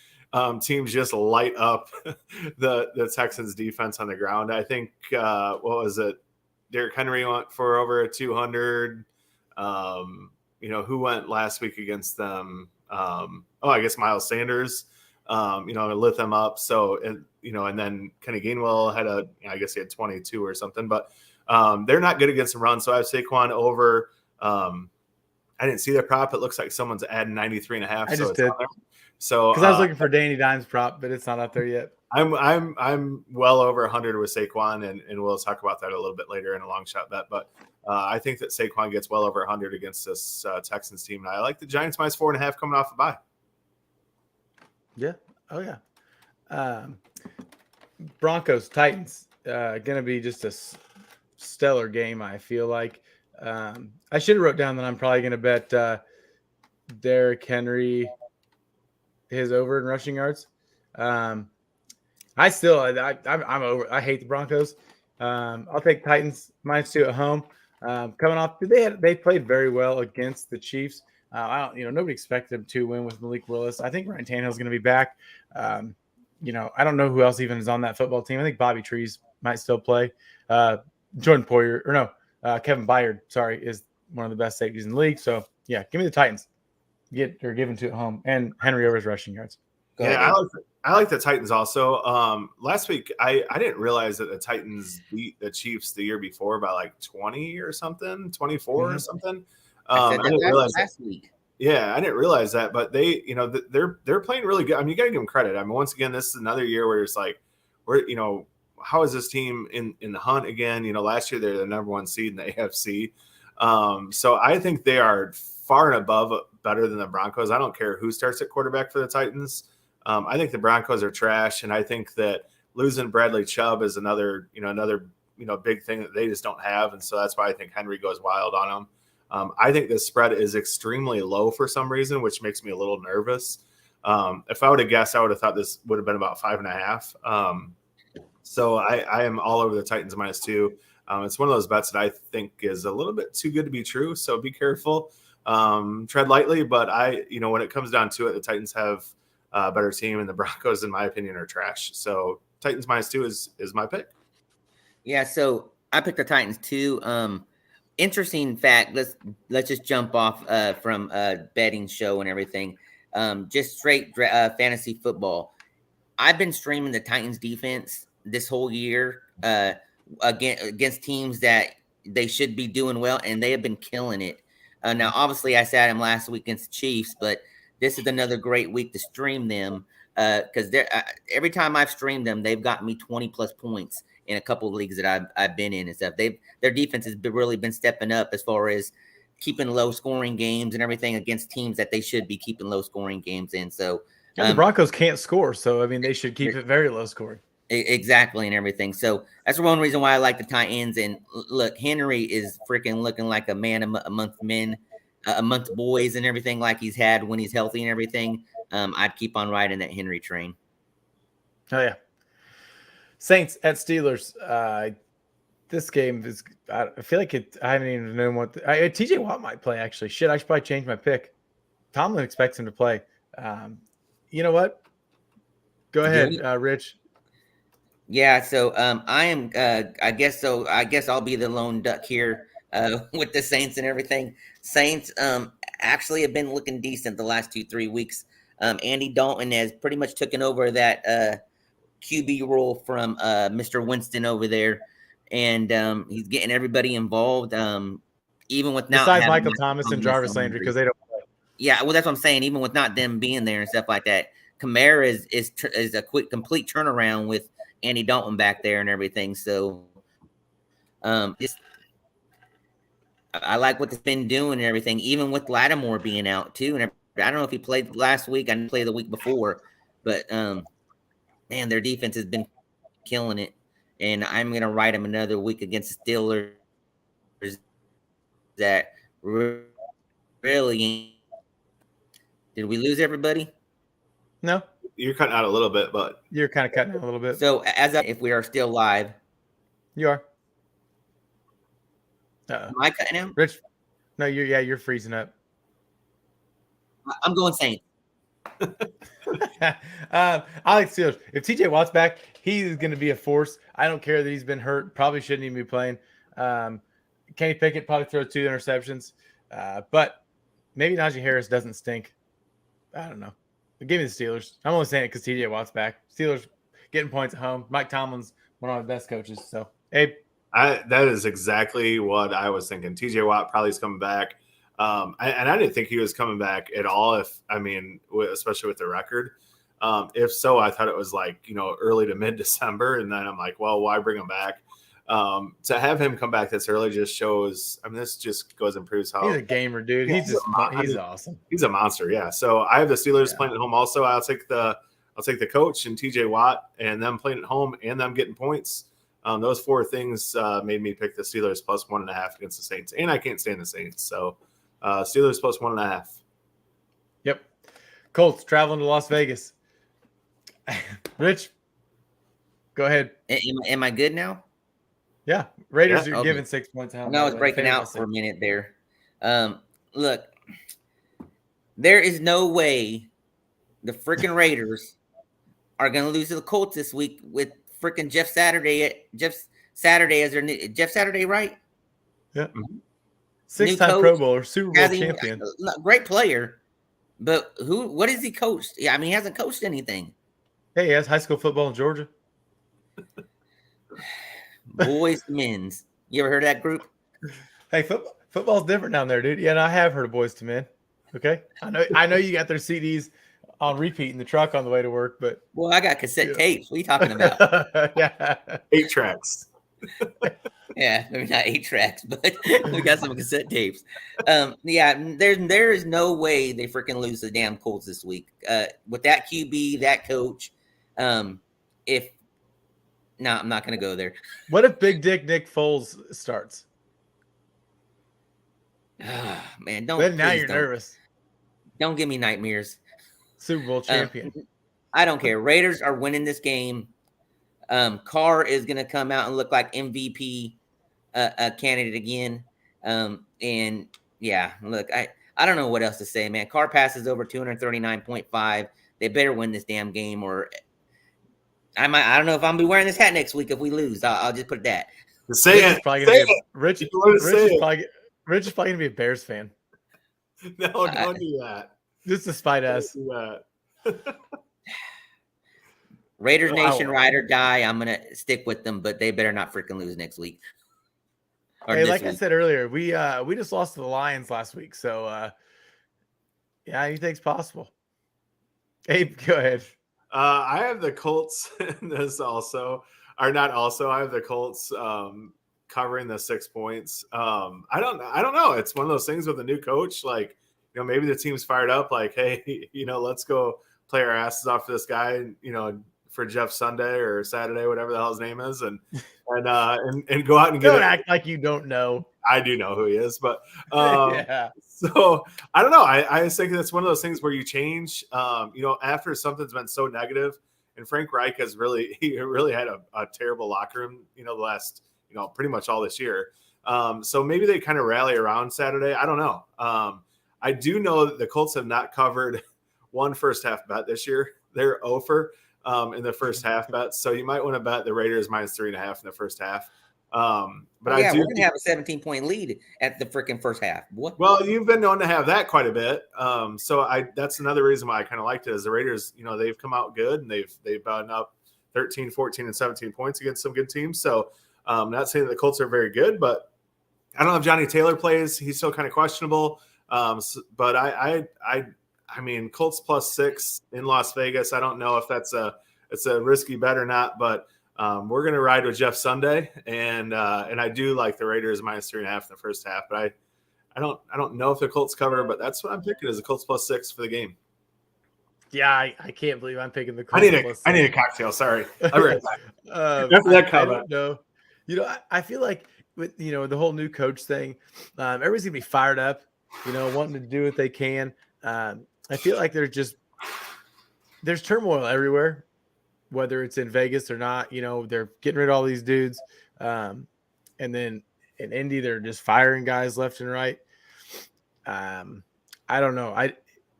teams just light up the Texans defense on the ground. I think what was it? Derrick Henry went for over 200. Who went last week against them? I guess Miles Sanders. Lit them up. So, and then Kenny Gainwell had I guess he had 22 or something, but they're not good against the run. So I have Saquon over. I didn't see their prop. It looks like someone's adding 93.5. I just did. So because I was looking for Danny Dimes prop, but it's not up there yet. I'm well over 100 with Saquon, and we'll talk about that a little bit later in a long shot bet. But I think that Saquon gets well over 100 against this Texans team, and I like the Giants minus 4.5 coming off a bye. Yeah. Oh yeah. Broncos Titans gonna be just a stellar game. I feel like I should have wrote down that I'm probably gonna bet Derrick Henry his over in rushing yards. I'm over. I hate the Broncos. I'll take Titans -2 at home. Coming off, they played very well against the Chiefs. Nobody expected them to win with Malik Willis. I think Ryan Tannehill's going to be back. I don't know who else even is on that football team. I think Bobby Trees might still play. Jordan Poyer, Kevin Byard, is one of the best safeties in the league. So yeah, give me the Titans. Given to at home, and Henry over his rushing yards. I like the Titans also. Last week, I didn't realize that the Titans beat the Chiefs the year before by like 20 or something, 24 or something. I didn't realize last week. Yeah, I didn't realize that, but they, they're playing really good. I mean, you got to give them credit. I mean, once again, this is another year where it's like, how is this team in the hunt again? Last year they're the number one seed in the AFC. So I think they are far and above better than the Broncos. I don't care who starts at quarterback for the Titans. I think the Broncos are trash, and I think that losing Bradley Chubb is another big thing that they just don't have, and so that's why I think Henry goes wild on them. I think the spread is extremely low for some reason, which makes me a little nervous. If I would have guessed, I would have thought this would have been about 5.5. So I am all over the Titans -2. It's one of those bets that I think is a little bit too good to be true, so be careful. Tread lightly, but when it comes down to it, the Titans have a better team, and the Broncos, in my opinion, are trash. So Titans -2 is my pick. Yeah, so I picked the Titans too. Interesting fact. Let's just jump off from betting show and everything. Just straight fantasy football. I've been streaming the Titans defense this whole year against teams that they should be doing well, and they have been killing it. Now, obviously, I sat him last week against the Chiefs, but this is another great week to stream them because every time I've streamed them, they've got me 20+ points in a couple of leagues that I've been in and stuff. Their defense has really been stepping up as far as keeping low scoring games and everything against teams that they should be keeping low scoring games in. So the Broncos can't score, so I mean they should keep it very low scoring. Exactly, and everything. So that's one reason why I like the Titans. And look, Henry is freaking looking like a man amongst men, amongst boys, and everything like he's had when he's healthy and everything. I'd keep on riding that Henry train. Oh yeah. Saints at Steelers. This game is. I feel like it. I haven't even known what. TJ Watt might play actually. Shit, I should probably change my pick. Tomlin expects him to play. You know what? Go ahead, Rich. Yeah, so I am. I guess so. I guess I'll be the lone duck here with the Saints and everything. Saints actually have been looking decent the last 2-3 weeks. Andy Dalton has pretty much taken over that QB role from Mr. Winston over there, and he's getting everybody involved. Even without Besides having Michael Thomas and Jarvis Landry, because they don't play. Yeah, well, that's what I'm saying. Even with not them being there and stuff like that, Kamara is a complete turnaround with Andy Dalton back there and everything. So, just I like what it's been doing and everything. Even with Lattimore being out too, and I don't know if he played last week. I didn't play the week before, but man, their defense has been killing it. And I'm gonna ride them another week against the Steelers. That really did we lose everybody? No, You're cutting out a little bit, but you're kind of cutting out a little bit. So if we are still live, you are. Am I cutting out? Rich, no, you're freezing up. I'm going Saints. I like Steelers. If TJ Watt's back, he's going to be a force. I don't care that he's been hurt. Probably shouldn't even be playing. Kenny Pickett probably throws 2 interceptions. But maybe Najee Harris doesn't stink. I don't know. But give me the Steelers. I'm only saying it because TJ Watt's back. Steelers getting points at home. Mike Tomlin's one of my best coaches. So, Abe. That is exactly what I was thinking. TJ Watt probably is coming back. And I didn't think he was coming back at all. Especially with the record. If so, I thought it was like, early to mid-December. And then I'm like, well, why bring him back? To have him come back this early just shows, this just goes and proves how he's a gamer, dude. He's awesome. He's a monster. Yeah. So I have the Steelers playing at home. Also, I'll take the coach and TJ Watt and them playing at home and them getting points. Those 4 things made me pick the Steelers plus 1.5 against the Saints, and I can't stand the Saints. So Steelers plus 1.5. Yep. Colts traveling to Las Vegas. Rich, go ahead. Am I good now? Yeah. Raiders are giving 6 points. I was breaking out for a minute there. Look, there is no way the freaking Raiders are going to lose to the Colts this week with freaking Jeff Saturday as their new Jeff Saturday, right? Yeah. 6-time Pro Bowler, Super Bowl champion. Great player. But what has he coached? Yeah, he hasn't coached anything. Hey, he has high school football in Georgia. Boys to Men's. You ever heard of that group? Hey, football's different down there, dude. Yeah, and I have heard of Boys to Men. Okay. I know you got their CDs on repeat in the truck on the way to work, but I got cassette tapes. What are you talking about? Yeah. 8 tracks. Yeah, maybe not 8 tracks, but we got some cassette tapes. Yeah, there is no way they freaking lose the damn Colts this week. With that QB, that coach. I'm not going to go there. What if Big Dick Nick Foles starts? Man, now you're nervous. Don't give me nightmares. Super Bowl champion. I don't care. Raiders are winning this game. Carr is going to come out and look like MVP candidate again. And yeah, look, I don't know what else to say, man. Carr passes over 239.5. They better win this damn game, or I don't know if I'm gonna be wearing this hat next week if we lose. I'll just put that. Rich is probably gonna be a Bears fan. No, don't do that. Just to spite us. Raiders Nation, ride or die. I'm gonna stick with them, but they better not freaking lose next week. Hey, like I said earlier, we just lost to the Lions last week, so yeah, anything's possible. Abe, go ahead. I have the Colts in this also, or not also. I have the Colts covering the 6 points. I don't know. It's one of those things with a new coach. Like, maybe the team's fired up. Like, hey, let's go play our asses off to this guy. For Jeff Sunday or Saturday, whatever the hell his name is, and go out and get. Don't act like you don't know. I do know who he is, but yeah. So I don't know. I think that's one of those things where you change. After something's been so negative, and Frank Reich has really had a terrible locker room. The last pretty much all this year. So maybe they kind of rally around Saturday. I don't know. I do know that the Colts have not covered one first half bet this year. They're over. in the first half bets. So you might want to bet the Raiders -3.5 in the first half. But we're I do gonna have a 17-point lead at the freaking first half. What? Well, you've been known to have that quite a bit. So that's another reason why I kind of liked it is the Raiders, they've come out good and they've gotten up 13, 14, and 17 points against some good teams. So not saying that the Colts are very good, but I don't know if Johnny Taylor plays. He's still kind of questionable. But I mean, Colts +6 in Las Vegas. I don't know if it's a risky bet or not, but we're going to ride with Jeff Sunday. And I do like the Raiders -3.5 in the first half, but I don't know if the Colts cover, but that's what I'm picking is the Colts +6 for the game. Yeah, I can't believe I'm picking the Colts. I need a cocktail. Sorry. I don't know. I feel like with the whole new coach thing, everybody's gonna be fired up, wanting to do what they can. I feel like there's turmoil everywhere, whether it's in Vegas or not. They're getting rid of all these dudes, and then in Indy they're just firing guys left and right. I don't know.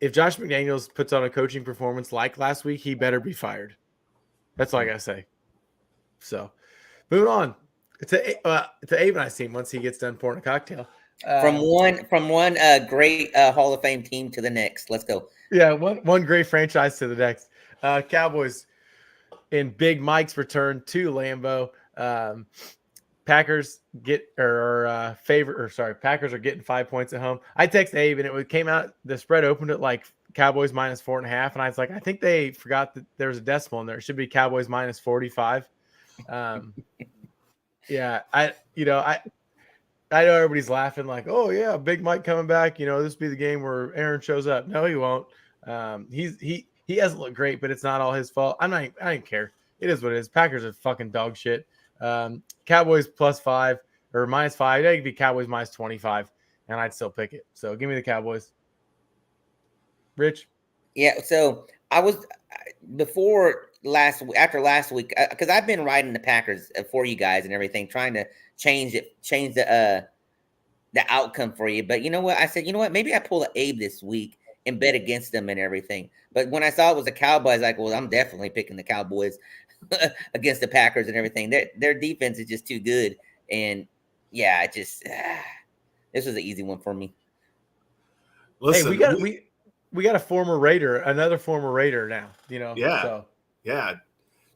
If Josh McDaniels puts on a coaching performance like last week, he better be fired. That's all I gotta say. So, moving on. It's Abe and I's team once he gets done pouring a cocktail. From one great Hall of Fame team to the next. Let's go. Yeah, one great franchise to the next. Cowboys in Big Mike's return to Lambeau. Packers Packers are getting 5 points at home. I texted Abe and it came out, the spread opened at like Cowboys -4.5. And I was like, I think they forgot that there was a decimal in there. It should be Cowboys -45. Yeah, I know everybody's laughing like, oh yeah, Big Mike coming back. This will be the game where Aaron shows up. No, he won't. He hasn't looked great, but it's not all his fault. I don't care. It is what it is. Packers are fucking dog shit. Cowboys +5 or -5. It could be Cowboys -25, and I'd still pick it. So give me the Cowboys. Rich? Yeah. So I was after last week, because I've been riding the Packers for you guys and everything, trying to change the outcome for you. But you know what? I said, maybe I pull an Abe this week and bet against them and everything. But when I saw it was the Cowboys, like, well, I'm definitely picking the Cowboys against the Packers and everything. Their defense is just too good. And yeah, this was an easy one for me. Listen, hey, we got a former Raider, another former Raider now, Yeah. So. Yeah.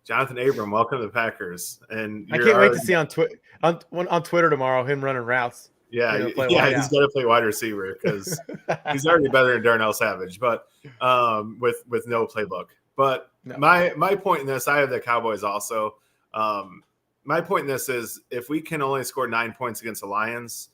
Jonathan Abram, welcome to the Packers. And I can't wait to see on Twitter tomorrow him running routes. Yeah, he's got to play wide receiver because he's already better than Darnell Savage, but with no playbook. But no. My point in this, I have the Cowboys also. My point in this is if we can only score 9 points against the Lions,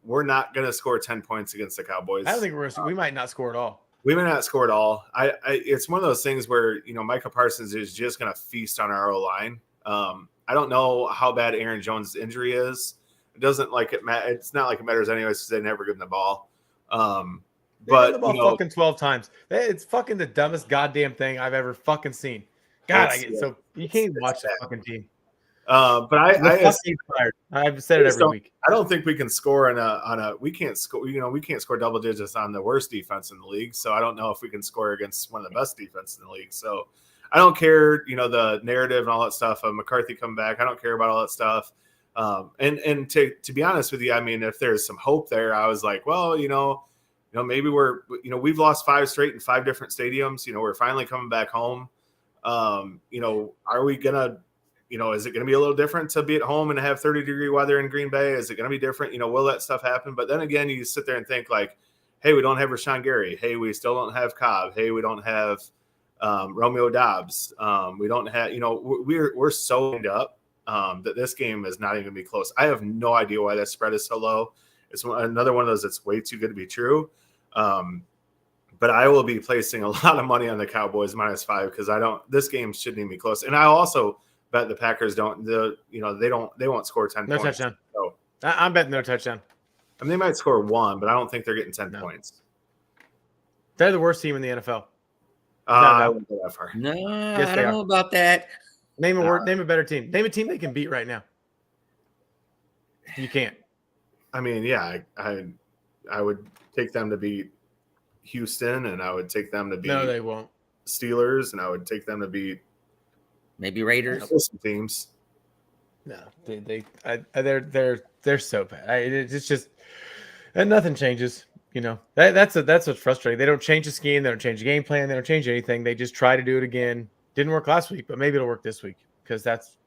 we're not going to score 10 points against the Cowboys. I don't think we might not score at all. We may not score at all. It's one of those things where Micah Parsons is just going to feast on our O-line. I don't know how bad Aaron Jones' injury is. It doesn't like it. It's not like it matters anyways because they never give him the ball. But the ball fucking 12 times. It's fucking the dumbest goddamn thing I've ever fucking seen. God, you can't even watch that fucking team. But I've said it every week. I don't think we can score we can't score. We can't score double digits on the worst defense in the league. So I don't know if we can score against one of the best defenses in the league. So I don't care. The narrative and all that stuff of McCarthy coming back. I don't care about all that stuff. And to be honest with you, I mean, if there's some hope there, I was like, well, maybe we've lost 5 straight in 5 different stadiums. We're finally coming back home. Are we gonna? Is it going to be a little different to be at home and have 30-degree weather in Green Bay? Is it going to be different? Will that stuff happen? But then again, you sit there and think like, hey, we don't have Rashawn Gary. Hey, we still don't have Cobb. Hey, we don't have Romeo Dobbs. We don't have, we're so aimed up that this game is not even going to be close. I have no idea why that spread is so low. It's another one of those that's way too good to be true. But I will be placing a lot of money on the Cowboys -5 because this game shouldn't even be close. And I also bet the Packers they won't score 10 no points. Touchdown. So, I'm betting no touchdown. I mean, they might score 1, but I don't think they're getting 10 points. They're the worst team in the NFL. I wouldn't go that far. No, yes, I don't know about that. Name a better team. Name a team they can beat right now. You can't. I mean, yeah, I would take them to beat Houston, and I would take them to beat. No, they won't. Steelers, and I would take them to beat maybe Raiders. Some teams. No, they're so bad. It's just, and nothing changes. That's what's frustrating. They don't change the scheme. They don't change the game plan. They don't change anything. They just try to do it again. Didn't work last week, but maybe it'll work this week because that's.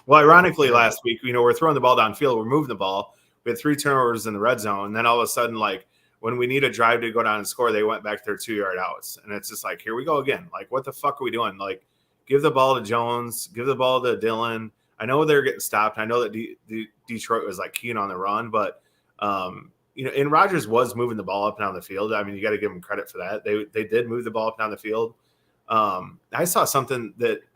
Well, ironically, last week, we're throwing the ball downfield. We're moving the ball. We had 3 turnovers in the red zone. And then all of a sudden, like, when we need a drive to go down and score, they went back to their 2-yard outs. And it's just like, here we go again. Like, what the fuck are we doing? Like, give the ball to Jones. Give the ball to Dillon. I know they're getting stopped. I know that Detroit was, like, keen on the run. But, and Rodgers was moving the ball up and down the field. I mean, you got to give him credit for that. They did move the ball up and down the field. I saw something that –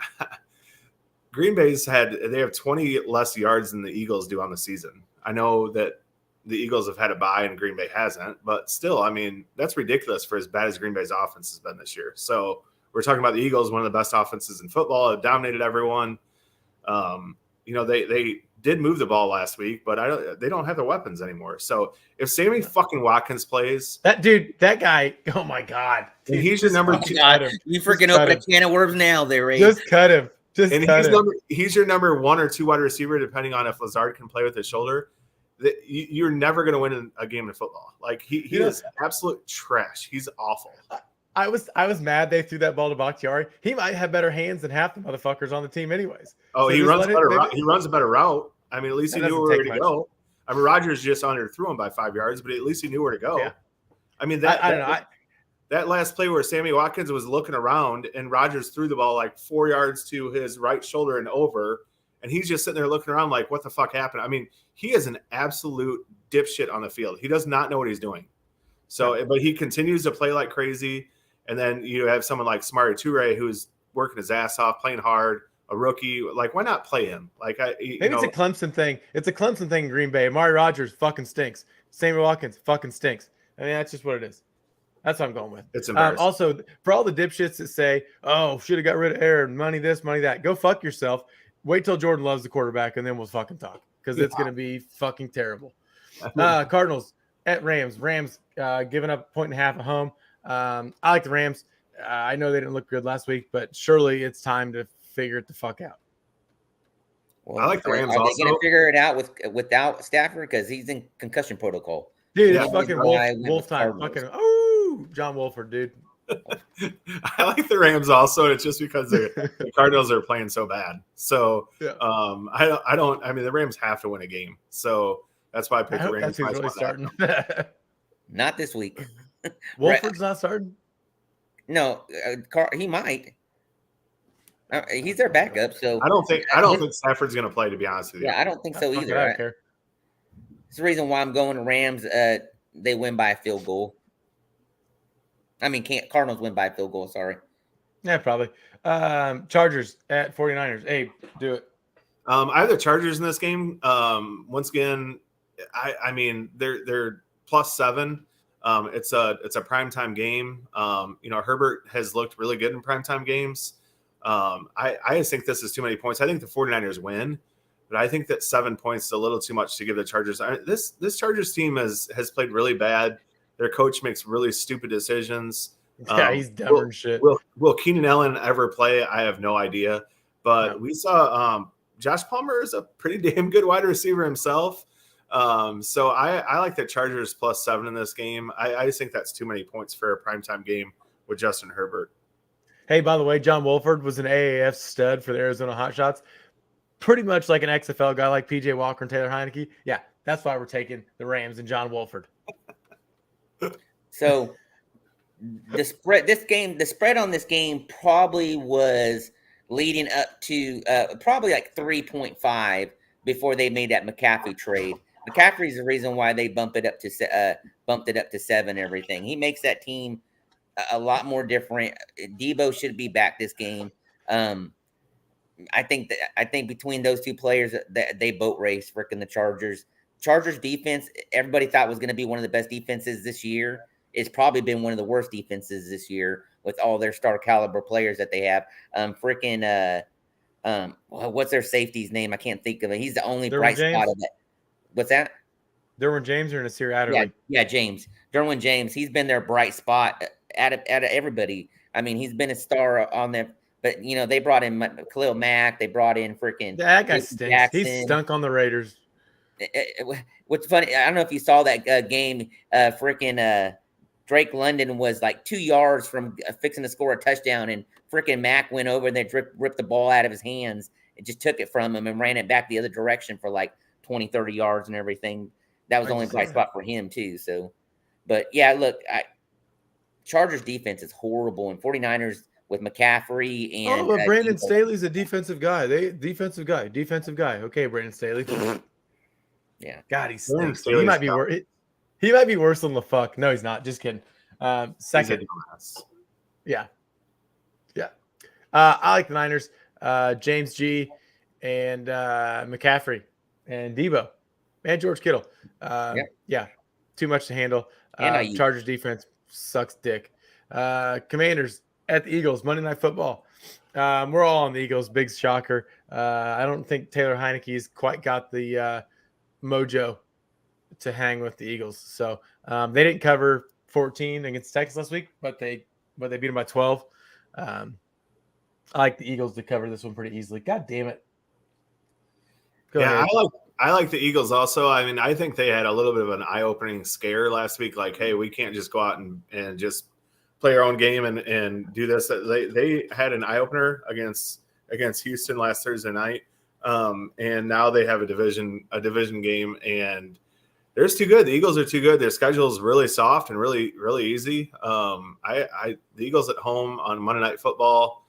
Green Bay's they have 20 less yards than the Eagles do on the season. I know that the Eagles have had a bye and Green Bay hasn't, but still, I mean, that's ridiculous for as bad as Green Bay's offense has been this year. So we're talking about the Eagles, one of the best offenses in football, have dominated everyone. They did move the ball last week, but they don't have the weapons anymore. So if Sammy fucking Watkins plays, that guy, oh my God, dude, he's your number 2. You freaking open a can of worms now, there, Ray. Just cut him. He's your number 1 or 2 wide receiver, depending on if Lazard can play with his shoulder. You're never going to win a game of football. Like he is absolute trash. He's awful. I was mad they threw that ball to Bakhtiari. He might have better hands than half the motherfuckers on the team, anyways. Oh, so he runs better. He runs a better route. I mean, at least he knew where to go. I mean, Rodgers just underthrew him by 5 yards, but at least he knew where to go. Yeah. I mean, I don't know. That last play where Sammy Watkins was looking around and Rodgers threw the ball like 4 yards to his right shoulder and over, and he's just sitting there looking around like, what the fuck happened? I mean, he is an absolute dipshit on the field. He does not know what he's doing. So, but he continues to play like crazy. And then you have someone like Samari Toure who's working his ass off, playing hard, a rookie. Like, why not play him? Like, maybe it's a Clemson thing. It's a Clemson thing in Green Bay. Amari Rodgers fucking stinks. Sammy Watkins fucking stinks. I mean, that's just what it is. That's what I'm going with. It's embarrassing. Also, for all the dipshits that say, oh, should have got rid of Aaron, money this, money that, go fuck yourself. Wait till Jordan Love's the quarterback, and then we'll fucking talk because it's going to be fucking terrible. Cardinals at Rams. Rams giving up 1.5 at home. I like the Rams. I know they didn't look good last week, but surely it's time to figure it the fuck out. Well, I like the Rams. Are they going to figure it out without Stafford because he's in concussion protocol? Dude, it's fucking wolf time. Fucking John Wolford, dude. I like the Rams also. It's just because the Cardinals are playing so bad. So yeah. I mean, the Rams have to win a game. So that's why I picked the Rams. That's really starting. Not this week. Wolford's not starting? No, he might. He's their backup, so I don't think Stafford's going to play. To be honest with you, yeah, I don't think so either. I don't care. It's the reason why I'm going to Rams. They win by a field goal. I mean, Cardinals win by a field goal. Sorry. Yeah, probably. Chargers at 49ers. Hey, do it. I have the Chargers in this game. Once again, I mean they're +7. It's a primetime game. Herbert has looked really good in primetime games. I just think this is too many points. I think the 49ers win, but I think that 7 points is a little too much to give the Chargers. This Chargers team has played really bad. Their coach makes really stupid decisions. Yeah, he's dumb and shit. Will Keenan Allen ever play? I have no idea. But we saw Josh Palmer is a pretty damn good wide receiver himself. So I like the Chargers +7 in this game. I just think that's too many points for a primetime game with Justin Herbert. Hey, by the way, John Wolford was an AAF stud for the Arizona Hotshots. Pretty much like an XFL guy like PJ Walker and Taylor Heineke. Yeah, that's why we're taking the Rams and John Wolford. So the spread on this game probably was leading up to probably like 3.5 before they made that McCaffrey trade. McCaffrey's the reason why they bumped it up to 7 and everything. He makes that team a lot more different. Debo should be back this game. I think between those two players, they boat race freaking the Chargers. Chargers defense, everybody thought was going to be one of the best defenses this year. It's probably been one of the worst defenses this year with all their star caliber players that they have. What's their safety's name? I can't think of it. He's the only bright spot of it. What's that? Derwin James or Nasir Adderley? Yeah, James. Derwin James. He's been their bright spot out of everybody. I mean, he's been a star on them, but they brought in Khalil Mack. They brought in freaking that guy stinks. Jackson. He stunk on the Raiders. What's funny, I don't know if you saw that game. Drake London was like 2 yards from fixing to score a touchdown, and freaking Mack went over and they ripped the ball out of his hands. It just took it from him and ran it back the other direction for like 20, 30 yards and everything. That was the only bright spot for him too. So, but yeah, look, Chargers defense is horrible, and 49ers with McCaffrey and but Brandon Staley's a defensive guy. Defensive guy. Okay, Brandon Staley. Yeah, God, he stinks. He might be worse. He might be worse than LaFuck. No, he's not. Just kidding. Second. Yeah. I like the Niners. James G. and McCaffrey and Debo and George Kittle. Yeah, too much to handle. Chargers defense sucks dick. Commanders at the Eagles, Monday Night Football. We're all on the Eagles. Big shocker. I don't think Taylor Heineke's quite got the mojo to hang with the Eagles. So they didn't cover 14 against Texas last week, but they beat them by 12. I like the Eagles to cover this one pretty easily. God damn it. Go ahead. I like the Eagles also. I mean, I think they had a little bit of an eye-opening scare last week. Like, hey, we can't just go out and just play our own game and do this. They had an eye-opener against Houston last Thursday night. And now they have a division game, and they're just too good. The Eagles are too good. Their schedule is really soft and really, really easy. The Eagles at home on Monday Night Football.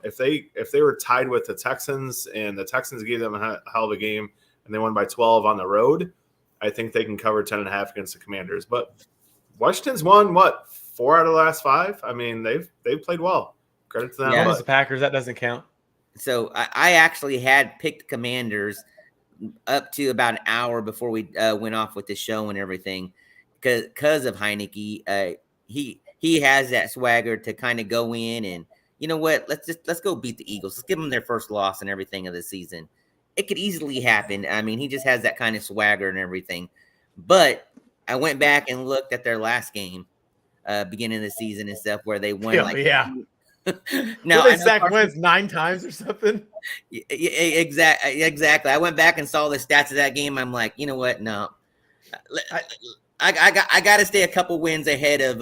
If they were tied with the Texans and the Texans gave them a hell of a game and they won by 12 on the road, I think they can cover 10.5 against the Commanders. But Washington's won 4 out of the last 5. I mean, they've played well. Credit to them. Yeah, the Packers, that doesn't count. So I actually had picked Commanders up to about an hour before we went off with the show and everything, because of Heineke. He has that swagger to kind of go in and, you know what, let's go beat the Eagles. Let's give them their first loss and everything of the season. It could easily happen. I mean, he just has that kind of swagger and everything. But I went back and looked at their last game, beginning of the season and stuff, where they won now they sacked Wentz 9 times or something. Exactly. I went back and saw the stats of that game. I'm like, you know what? No, I got to stay a couple wins ahead of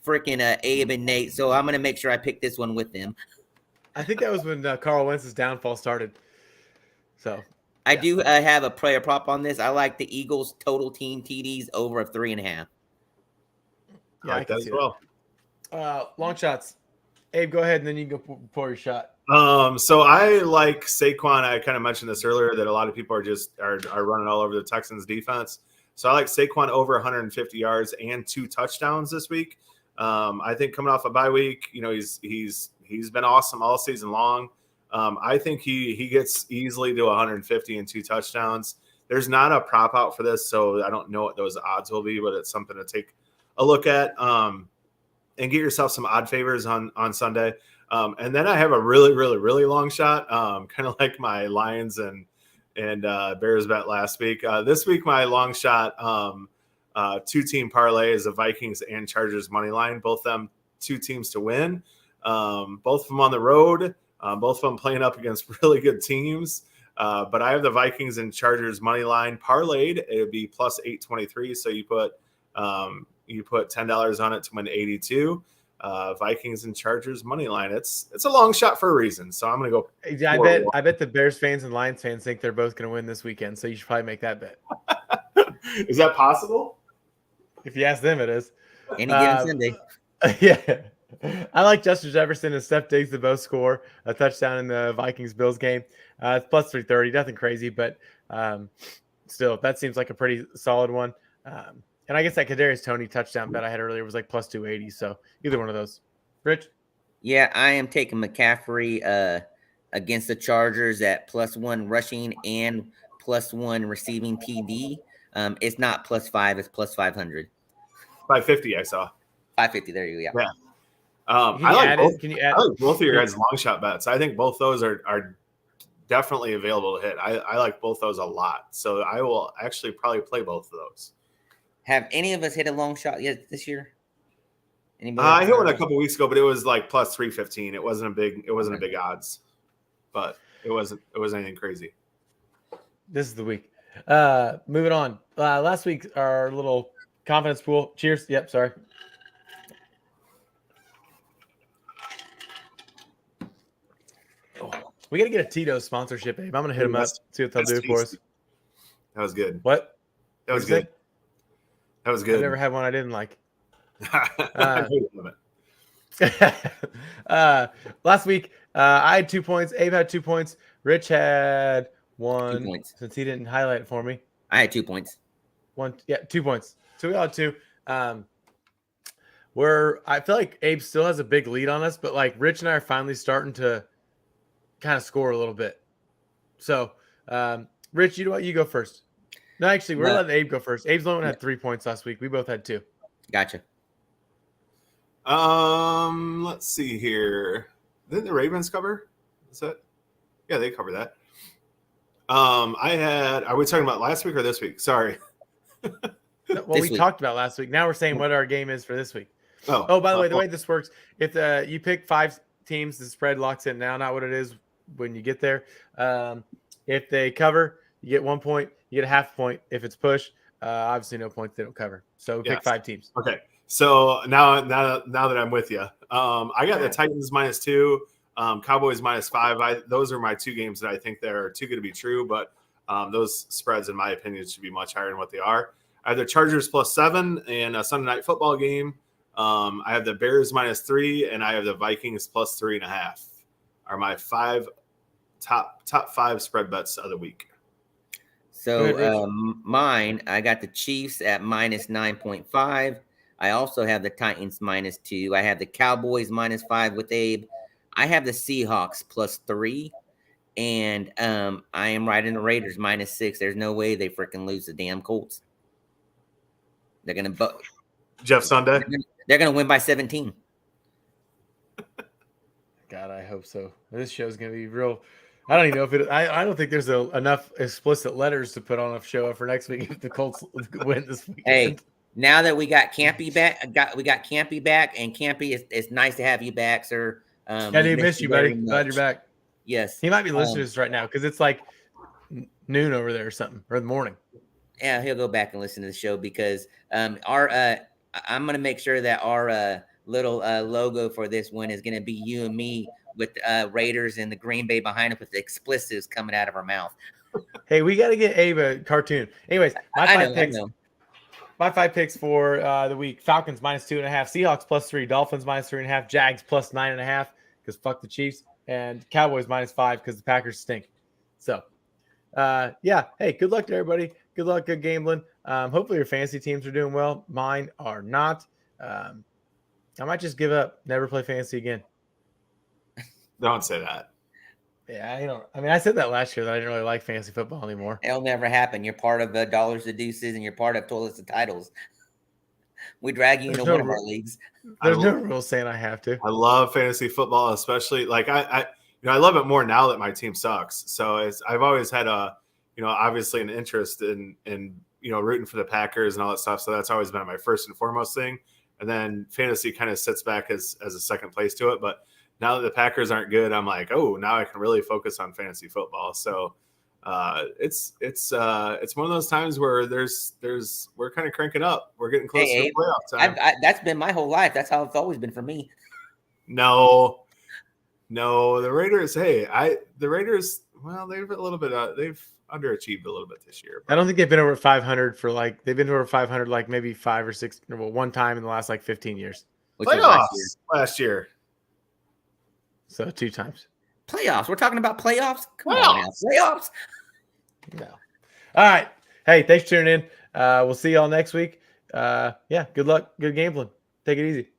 freaking Abe and Nate. So I'm gonna make sure I pick this one with them. I think that was when Carl Wentz's downfall started. So I do have a player prop on this. I like the Eagles total team TDs over of 3.5. Yeah, I like that as well. Long shots. Abe, go ahead, and then you can go pour your shot. So I like Saquon. I kind of mentioned this earlier that a lot of people are running all over the Texans defense. So I like Saquon over 150 yards and 2 touchdowns this week. I think coming off a bye week, he's been awesome all season long. I think he gets easily to 150 and 2 touchdowns. There's not a prop out for this, so I don't know what those odds will be, but it's something to take a look at. And get yourself some odd favors on Sunday. And then I have a really, really, really long shot, kind of like my Lions and Bears bet last week. This week, my long shot 2-team parlay is the Vikings and Chargers money line. Both them 2 teams to win. Both of them on the road. Both of them playing up against really good teams. But I have the Vikings and Chargers money line parlayed. It would be plus 823. So you put $10 on it to win 82. Vikings and Chargers money line. It's a long shot for a reason. So I'm gonna go. I bet the Bears fans and Lions fans think they're both gonna win this weekend. So you should probably make that bet. Is that possible? If you ask them, it is. Any given Sunday. Yeah. I like Justin Jefferson and Steph Diggs to both score a touchdown in the Vikings-Bills game. It's plus 330, nothing crazy, but still, that seems like a pretty solid one. And I guess that Kadarius Toney touchdown bet I had earlier was like plus 280. So either one of those. Rich? Yeah, I am taking McCaffrey against the Chargers at +1 rushing and +1 receiving TD. It's not +5, it's +500. 550, I saw. 550, there you go. Yeah. I like both of your guys' long shot bets. I think both those are definitely available to hit. I like both those a lot. So I will actually probably play both of those. Have any of us hit a long shot yet this year? I hit one a couple weeks ago, but it was like plus 315. It wasn't a big odds, but it wasn't anything crazy. This is the week. Moving on. Last week, our little confidence pool. Cheers. Yep. Sorry. We got to get a Tito's sponsorship, Abe. I'm going to hit them up, see what they'll do for us. That was good. What? That was good. That was good. I've never had one I didn't like. Last week, I had 2 points. Abe had 2 points. Rich had 1 2 points. Since he didn't highlight it for me. I had 2 points. 2 points. So we all had 2. I feel like Abe still has a big lead on us, but like Rich and I are finally starting to kind of score a little bit. So, Rich, you know what? You go first. No, actually, we're letting Abe go first. Abe's the only one had 3 points last week. We both had 2. Gotcha. Let's see here. Didn't the Ravens cover? Is that? Yeah, they cover that. Are we talking about last week or this week? Sorry. We talked about last week. Now we're saying what our game is for this week. Oh, by the way, the way this works, if you pick 5 teams, the spread locks in now, not what it is when you get there. If they cover, you get 1 point, you get a half point. If it's push, obviously no points, they don't cover. So pick 5 teams. Okay. So now that I'm with you, I got the Titans -2, Cowboys -5. Those are my 2 games that I think they're too good to be true, but those spreads, in my opinion, should be much higher than what they are. I have the Chargers +7 and a Sunday night football game. I have the Bears -3 and I have the Vikings +3.5. Are my 5 top 5 spread bets of the week. So mine, I got the Chiefs at -9.5. I also have the Titans -2. I have the Cowboys -5 with Abe. I have the Seahawks +3. And I am riding the Raiders -6. There's no way they freaking lose the damn Colts. They're going to Jeff Sunday. They're going to win by 17. God, I hope so. This show's going to be real. I don't even know if it. I don't think there's enough explicit letters to put on a show for next week if the Colts win this weekend. Hey, now that we got Campy back, we got Campy back, and Campy, it's nice to have you back, sir. I do miss you, buddy. Glad you're back. Yes, he might be listening to us right now because it's like noon over there or something, or the morning. Yeah, he'll go back and listen to the show because I'm going to make sure that our little logo for this one is going to be you and me with Raiders and the Green Bay behind us with the expletives coming out of our mouth. Hey, we got to get Abe a cartoon. Anyways, my 5 picks for the week: Falcons -2.5, Seahawks +3, Dolphins -3.5, Jags +9.5 because fuck the Chiefs, and Cowboys -5 because the Packers stink. So, yeah. Hey, good luck to everybody. Good luck, good gambling. Hopefully your fantasy teams are doing well. Mine are not. I might just give up, never play fantasy again. Don't say that. Yeah, I said that last year that I didn't really like fantasy football anymore. It'll never happen. You're part of Dollars to Deuces, and you're part of Toilets to Titles. We drag you into one of our leagues. There's no rule saying I have to. I love fantasy football, especially like I love it more now that my team sucks. So I've always had obviously an interest in rooting for the Packers and all that stuff. So that's always been my first and foremost thing. And then fantasy kind of sits back as a second place to it. But now that the Packers aren't good, I'm like, oh, now I can really focus on fantasy football. So it's one of those times where we're kind of cranking up. We're getting close to the playoff time. That's been my whole life. That's how it's always been for me. No, the Raiders. Well, they've a little bit. They've underachieved a little bit this year. I don't think they've been over 500 they've been over 500 like maybe 5 or 6 one time in the last like 15 years. Playoffs last year. So 2 times. Playoffs. We're talking about playoffs. Come on now. Playoffs. No. All right. Hey, thanks for tuning in. We'll see y'all next week. Yeah. Good luck. Good gambling. Take it easy.